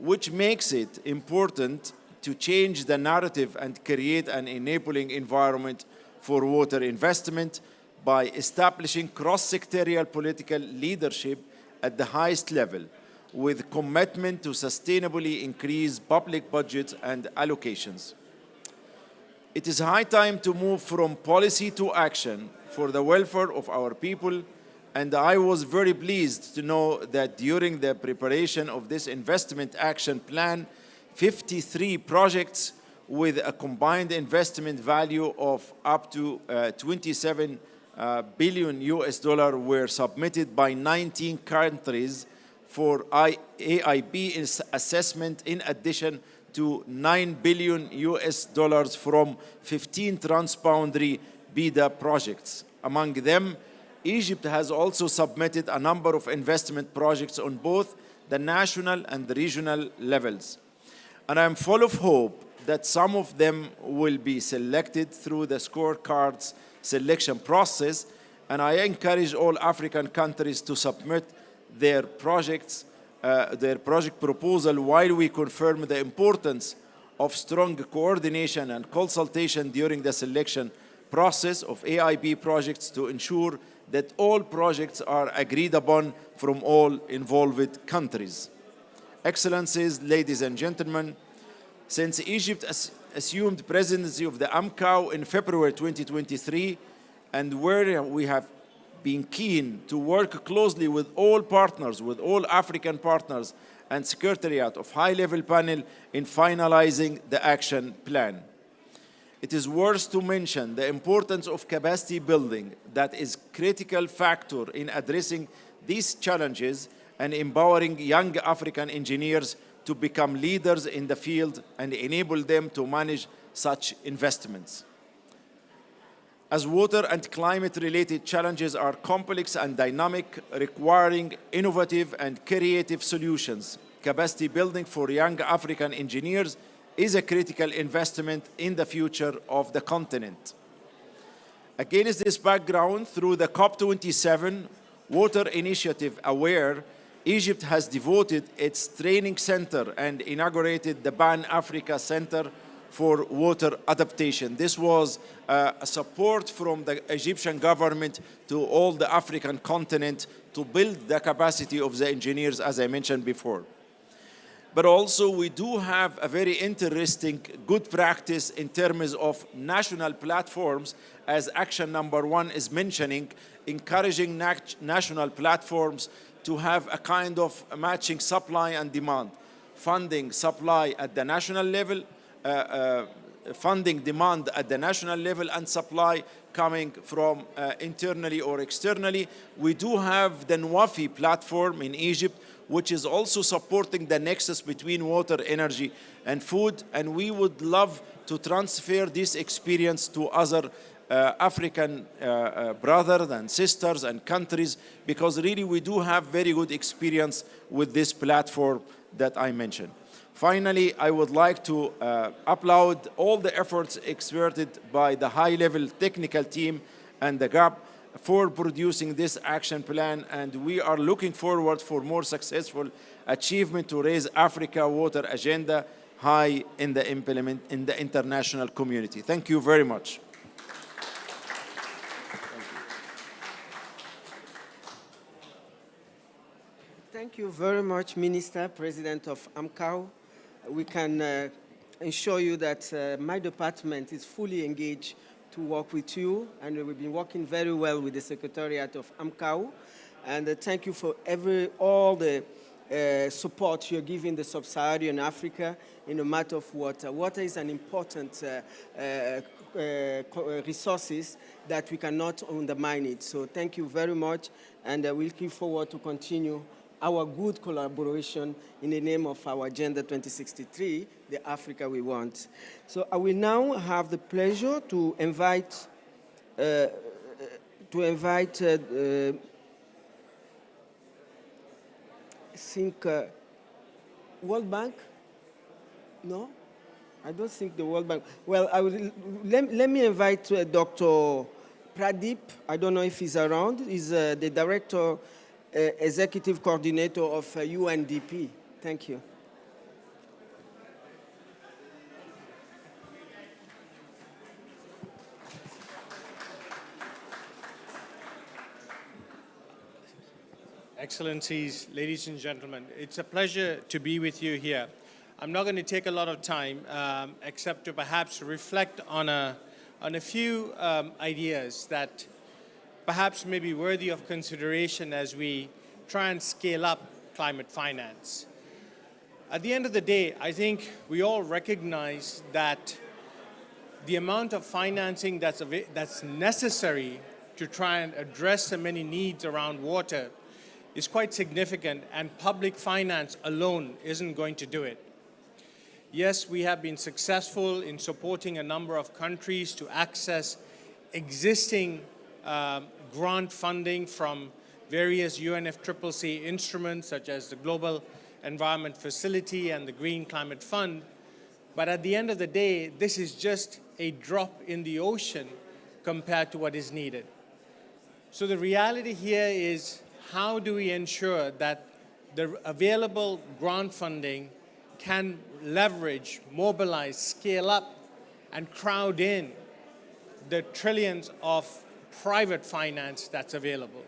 which makes it important to change the narrative and create an enabling environment for water investment by establishing cross-sectorial political leadership at the highest level, with commitment to sustainably increase public budgets and allocations. It is high time to move from policy to action for the welfare of our people, and I was very pleased to know that during the preparation of this investment action plan, 53 projects with a combined investment value of up to 27 billion US dollar were submitted by 19 countries for AIB assessment, in addition to 9 billion US dollars from 15 transboundary BIDA projects. Among them, Egypt has also submitted a number of investment projects on both the national and the regional levels. And I'm full of hope that some of them will be selected through the scorecards selection process, and I encourage all African countries to submit their project proposal while we confirm the importance of strong coordination and consultation during the selection process of AIB projects to ensure that all projects are agreed upon from all involved countries. Excellencies, ladies and gentlemen, since Egypt assumed presidency of the AMCAO in February 2023, and where we have been keen to work closely with all partners, with all African partners and Secretariat of High-Level Panel in finalizing the action plan. It is worth to mention the importance of capacity building that is a critical factor in addressing these challenges and empowering young African engineers to become leaders in the field and enable them to manage such investments. As water and climate-related challenges are complex and dynamic, requiring innovative and creative solutions, capacity building for young African engineers is a critical investment in the future of the continent. Against this background, through the COP27 Water Initiative AWARE, Egypt has devoted its training center and inaugurated the Pan-Africa Center for Water Adaptation. This was a support from the Egyptian government to all the African continent to build the capacity of the engineers, as I mentioned before. But also we do have a very interesting good practice in terms of national platforms, as action number 1 is mentioning, encouraging national platforms to have a kind of matching supply and demand, funding supply at the national level, funding demand at the national level, and supply coming from internally or externally. We do have the NWAFI platform in Egypt, which is also supporting the nexus between water, energy, and food, and we would love to transfer this experience to other African brothers and sisters and countries, because really we do have very good experience with this platform that I mentioned. Finally, I would like to applaud all the efforts exerted by the high-level technical team and the GAP for producing this action plan, and we are looking forward for more successful achievement to raise Africa water agenda high in the international community. Thank you very much. Thank you very much, Minister, President of AMCAO. We can assure you that my department is fully engaged to work with you, and we've been working very well with the Secretariat of AMCAO. And thank you for all the support you're giving the sub-Saharan Africa in the matter of water. Water is an important resources that we cannot undermine it. So thank you very much, and we'll look forward to continue our good collaboration in the name of our Agenda 2063, the Africa we want. So I will now have the pleasure to invite I think World Bank? No? I don't think the World Bank. Well, let me invite Dr. Pradeep. I don't know if he's around. He's the Director, Executive Coordinator of UNDP. Thank you. Excellencies, ladies and gentlemen, it's a pleasure to be with you here. I'm not going to take a lot of time, except to perhaps reflect on a few ideas that perhaps may be worthy of consideration as we try and scale up climate finance. At the end of the day, I think we all recognize that the amount of financing that's necessary to try and address the many needs around water is quite significant, and public finance alone isn't going to do it. Yes, we have been successful in supporting a number of countries to access existing grant funding from various UNFCCC instruments such as the Global Environment Facility and the Green Climate Fund. But at the end of the day, this is just a drop in the ocean compared to what is needed. So the reality here is, how do we ensure that the available grant funding can leverage, mobilize, scale up, and crowd in the trillions of private finance that's available?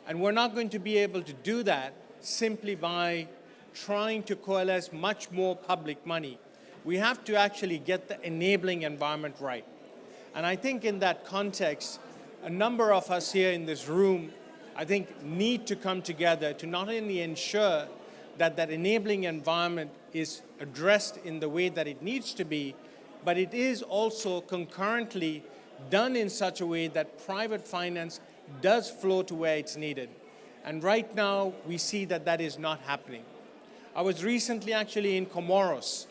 And we're not going to be able to do that simply by trying to coalesce much more public money. We have to actually get the enabling environment right. And I think in that context, a number of us here in this room, I think, need to come together to not only ensure that that enabling environment is addressed in the way that it needs to be, but it is also concurrently done in such a way that private finance does flow to where it's needed. And right now, we see that that is not happening. I was recently actually in Comoros,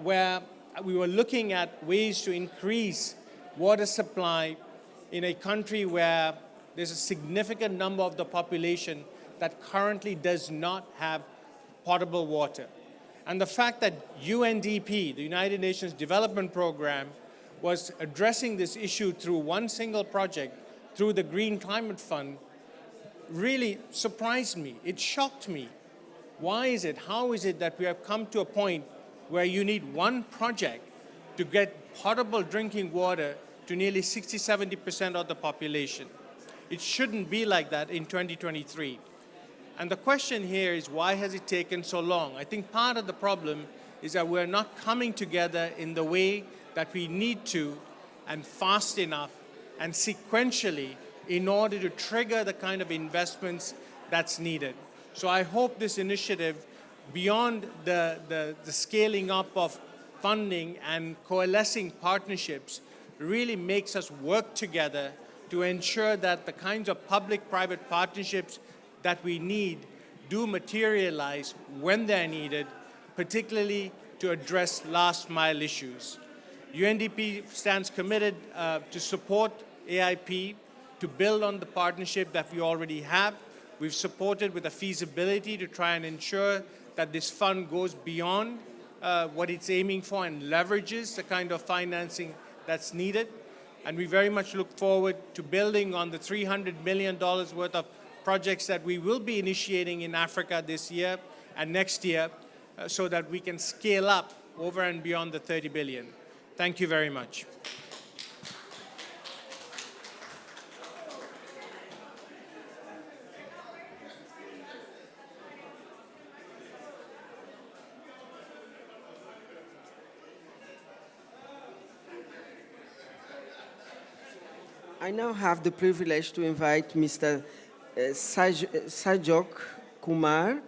where we were looking at ways to increase water supply in a country where there's a significant number of the population that currently does not have potable water. And the fact that UNDP, the United Nations Development Program, was addressing this issue through one single project, through the Green Climate Fund, really surprised me. It shocked me. Why is it, how is it that we have come to a point where you need one project to get potable drinking water to nearly 60–70% of the population? It shouldn't be like that in 2023. And the question here is, why has it taken so long? I think part of the problem is that we're not coming together in the way that we need to, and fast enough and sequentially, in order to trigger the kind of investments that's needed. So I hope this initiative, beyond the scaling up of funding and coalescing partnerships, really makes us work together to ensure that the kinds of public-private partnerships that we need do materialize when they're needed, particularly to address last-mile issues. UNDP stands committed to support AIP, to build on the partnership that we already have. We've supported with a feasibility to try and ensure that this fund goes beyond what it's aiming for and leverages the kind of financing that's needed. And we very much look forward to building on the $300 million worth of projects that we will be initiating in Africa this year and next year, so that we can scale up over and beyond the 30 billion. Thank you very much. I now have the privilege to invite Mr. Sajok Kumar,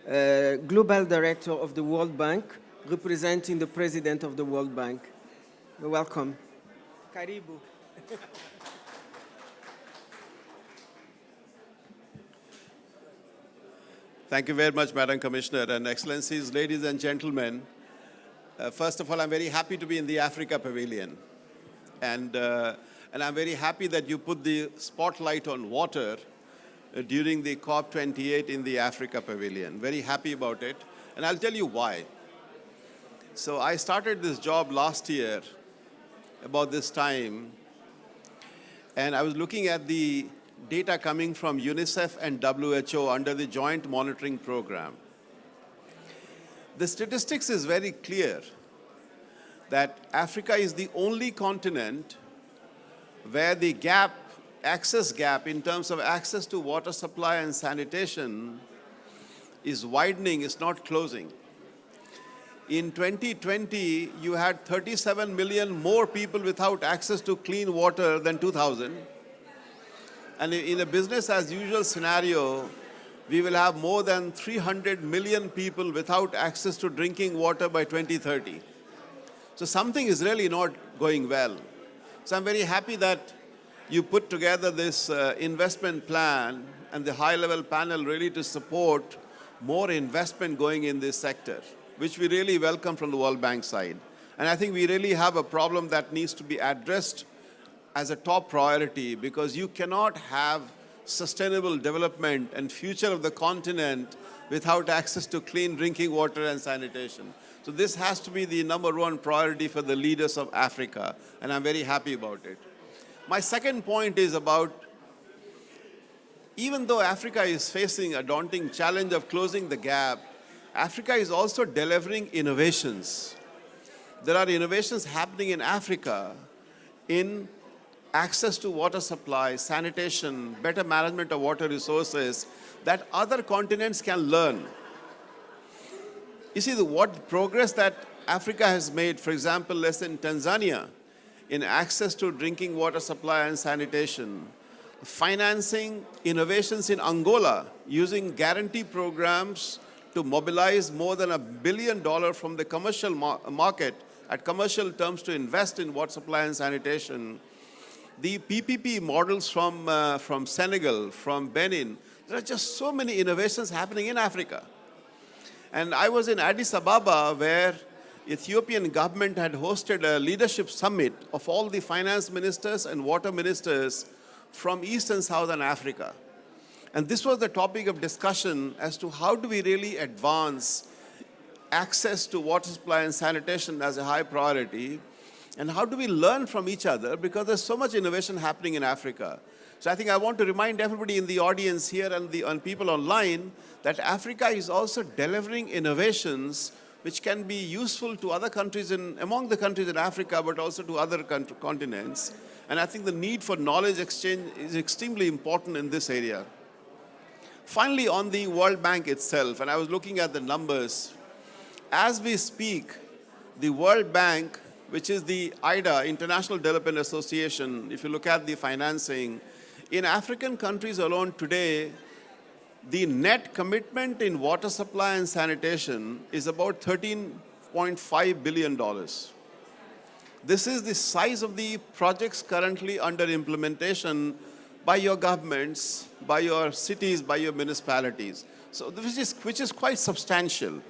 Global Director of the World Bank, representing the President of the World Bank. You're welcome. Karibu. Thank you very much, Madam Commissioner, and Excellencies, ladies and gentlemen. First of all, I'm very happy to be in the Africa Pavilion. And I'm very happy that you put the spotlight on water during the COP28 in the Africa Pavilion. Very happy about it. And I'll tell you why. So I started this job last year, about this time, and I was looking at the data coming from UNICEF and WHO under the Joint Monitoring Program. The statistics is very clear that Africa is the only continent where the access gap in terms of access to water supply and sanitation is widening, it's not closing. In 2020, you had 37 million more people without access to clean water than 2000. And in a business as usual scenario, we will have more than 300 million people without access to drinking water by 2030. So something is really not going well. So I'm very happy that you put together this investment plan and the high-level panel really to support more investment going in this sector, which we really welcome from the World Bank side. And I think we really have a problem that needs to be addressed as a top priority, because you cannot have sustainable development and future of the continent without access to clean drinking water and sanitation. So this has to be the #1 priority for the leaders of Africa, and I'm very happy about it. My second point is about, even though Africa is facing a daunting challenge of closing the gap, Africa is also delivering innovations. There are innovations happening in Africa in access to water supply, sanitation, better management of water resources that other continents can learn. You see, what progress that Africa has made, for example, let's say in Tanzania, in access to drinking water supply and sanitation, financing innovations in Angola using guarantee programs to mobilize more than $1 billion from the commercial market at commercial terms to invest in water supply and sanitation. The PPP models from Senegal, from Benin, there are just so many innovations happening in Africa. And I was in Addis Ababa, where Ethiopian government had hosted a leadership summit of all the finance ministers and water ministers from East and Southern Africa. And this was the topic of discussion as to how do we really advance access to water supply and sanitation as a high priority, and how do we learn from each other, because there's so much innovation happening in Africa. So I think I want to remind everybody in the audience here and people online that Africa is also delivering innovations which can be useful to other countries among the countries in Africa, but also to other continents. And I think the need for knowledge exchange is extremely important in this area. Finally, on the World Bank itself, and I was looking at the numbers, as we speak, the World Bank, which is the IDA, International Development Association, if you look at the financing, in African countries alone today, the net commitment in water supply and sanitation is about $13.5 billion. This is the size of the projects currently under implementation by your governments, by your cities, by your municipalities. So which is quite substantial.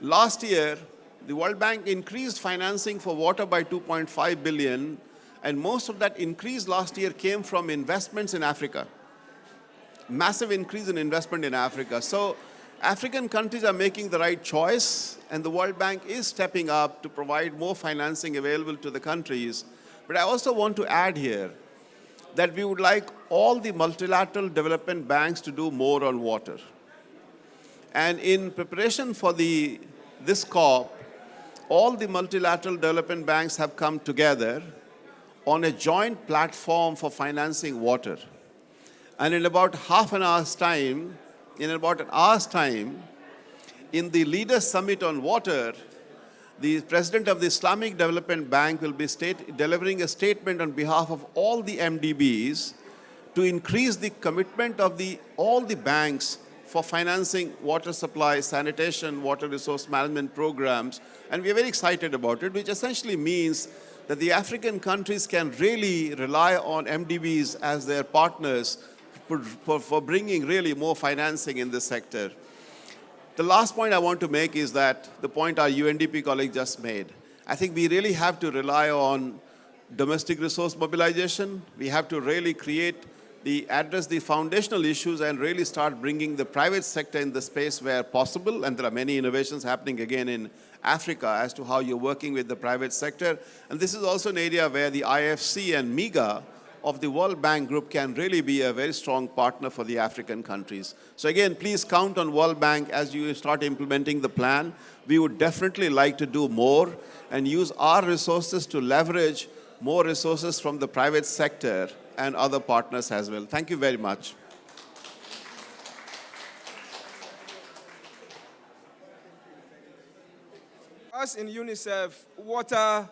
Last year, the World Bank increased financing for water by $2.5 billion, and most of that increase last year came from investments in Africa. Massive increase in investment in Africa. So African countries are making the right choice, and the World Bank is stepping up to provide more financing available to the countries. But I also want to add here that we would like all the multilateral development banks to do more on water. And in preparation for this COP, all the multilateral development banks have come together on a joint platform for financing water. And in about half an hour's time, in about an hour's time, in the Leaders Summit on Water, the President of the Islamic Development Bank will be delivering a statement on behalf of all the MDBs to increase the commitment of all the banks for financing water supply, sanitation, water resource management programs, and we are very excited about it, which essentially means that the African countries can really rely on MDBs as their partners for bringing really more financing in this sector. The last point I want to make is that the point our UNDP colleague just made. I think we really have to rely on domestic resource mobilization. We have to really address the foundational issues and really start bringing the private sector in the space where possible. And there are many innovations happening again in Africa as to how you're working with the private sector. And this is also an area where the IFC and MIGA of the World Bank Group can really be a very strong partner for the African countries. So again, please count on World Bank as you start implementing the plan. We would definitely like to do more and use our resources to leverage more resources from the private sector and other partners as well. Thank you very much. Us in UNICEF, water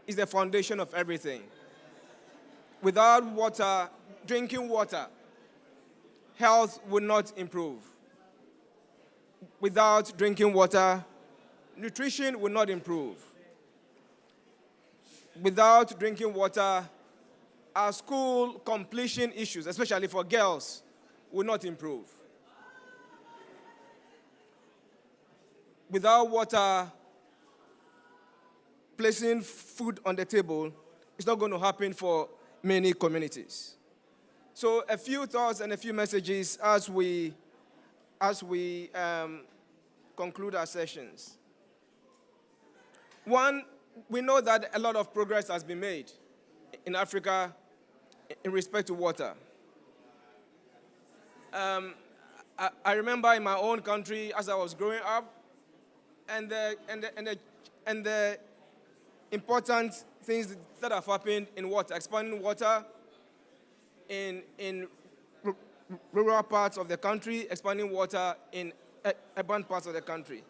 is the foundation of everything. Without water, drinking water, health will not improve. Without drinking water, nutrition will not improve. Without drinking water, our school completion issues, especially for girls, will not improve. Without water, placing food on the table is not going to happen for many communities. So a few thoughts and a few messages as we conclude our sessions. One, we know that a lot of progress has been made in Africa in respect to water. I remember in my own country as I was growing up, and the important things that have happened in water, expanding water in rural parts of the country, expanding water in urban parts of the country.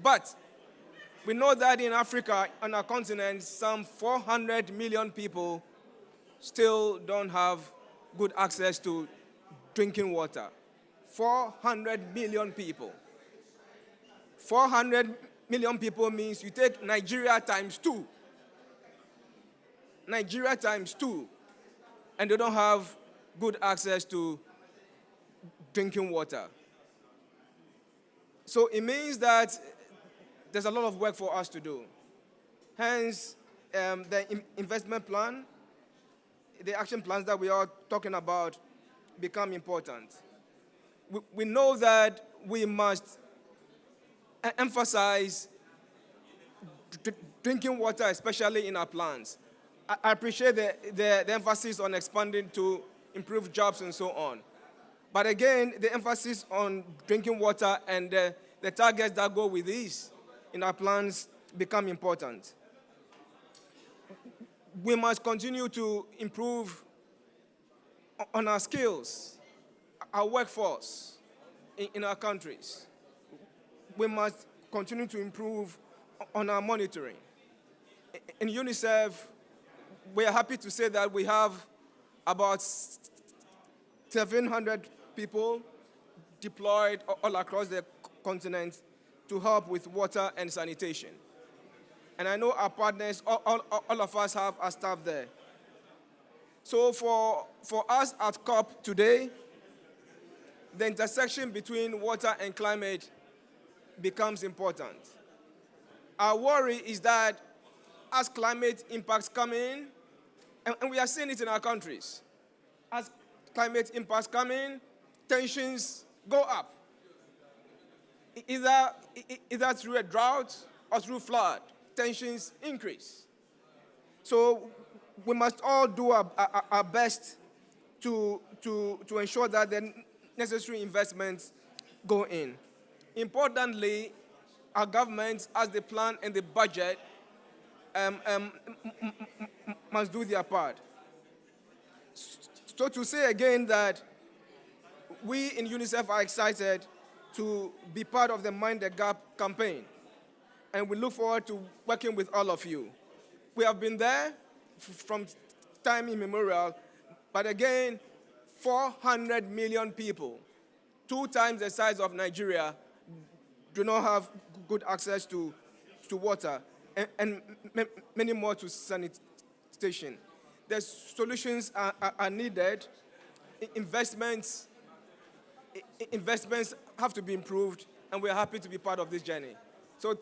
But we know that in Africa, on our continent, some 400 million people still don't have good access to drinking water. 400 million people. 400 million people means you take Nigeria times 2. Nigeria times 2, and they don't have good access to drinking water. So it means that there's a lot of work for us to do. Hence, the investment plan, the action plans that we are talking about become important. We know that we must emphasize drinking water, especially in our plans. I appreciate the emphasis on expanding to improve jobs and so on. But again, the emphasis on drinking water and the targets that go with these in our plans become important. We must continue to improve on our skills, our workforce in our countries. We must continue to improve on our monitoring. In UNICEF, we are happy to say that we have about 700 people deployed all across the continent to help with water and sanitation. And I know our partners, all of us have our staff there. So for us at COP today, the intersection between water and climate becomes important. Our worry is that as climate impacts come in, and we are seeing it in our countries, as climate impacts come in, tensions go up, either through a drought or through flood. Tensions increase. So we must all do our best to ensure that the necessary investments go in. Importantly, our governments, as they plan and the budget, must do their part. So to say again that we in UNICEF are excited to be part of the Mind the Gap campaign, and we look forward to working with all of you. We have been there from time immemorial, but again, 400 million people 2 times the size of Nigeria do not have good access to water, and many more to sanitation. The solutions are needed. Investments have to be improved, and we're happy to be part of this journey. So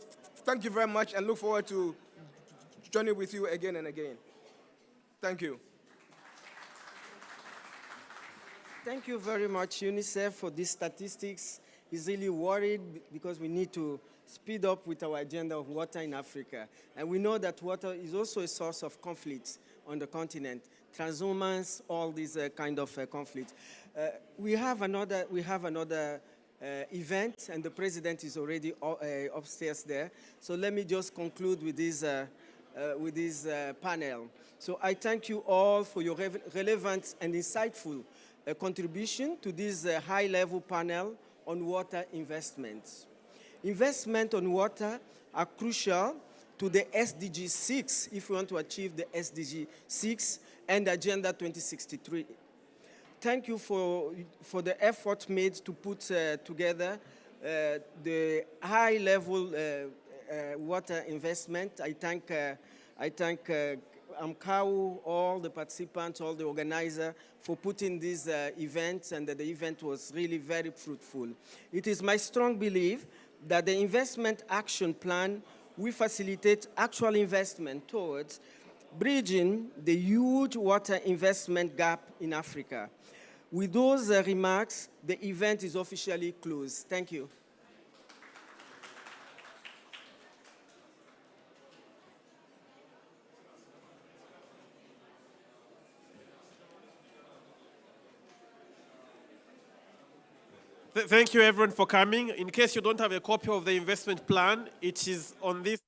thank you very much, and look forward to journey with you again and again. Thank you. Thank you very much, UNICEF, for these statistics. He's really worried because we need to speed up with our agenda of water in Africa. And we know that water is also a source of conflicts on the continent, transhumance, all these kind of conflicts. We have another event, and the president is already upstairs there. So let me just conclude with this panel. So I thank you all for your relevant and insightful contribution to this high-level panel on water investments. Investment on water are crucial to the SDG 6 if we want to achieve the SDG 6 and Agenda 2063. Thank you for the effort made to put together the high-level water investment. I thank Amkau, all the participants, all the organizers for putting this event, and that the event was really very fruitful. It is my strong belief that the investment action plan will facilitate actual investment towards bridging the huge water investment gap in Africa. With those remarks, the event is officially closed. Thank you. Thank you, everyone, for coming. In case you don't have a copy of the investment plan, it is on this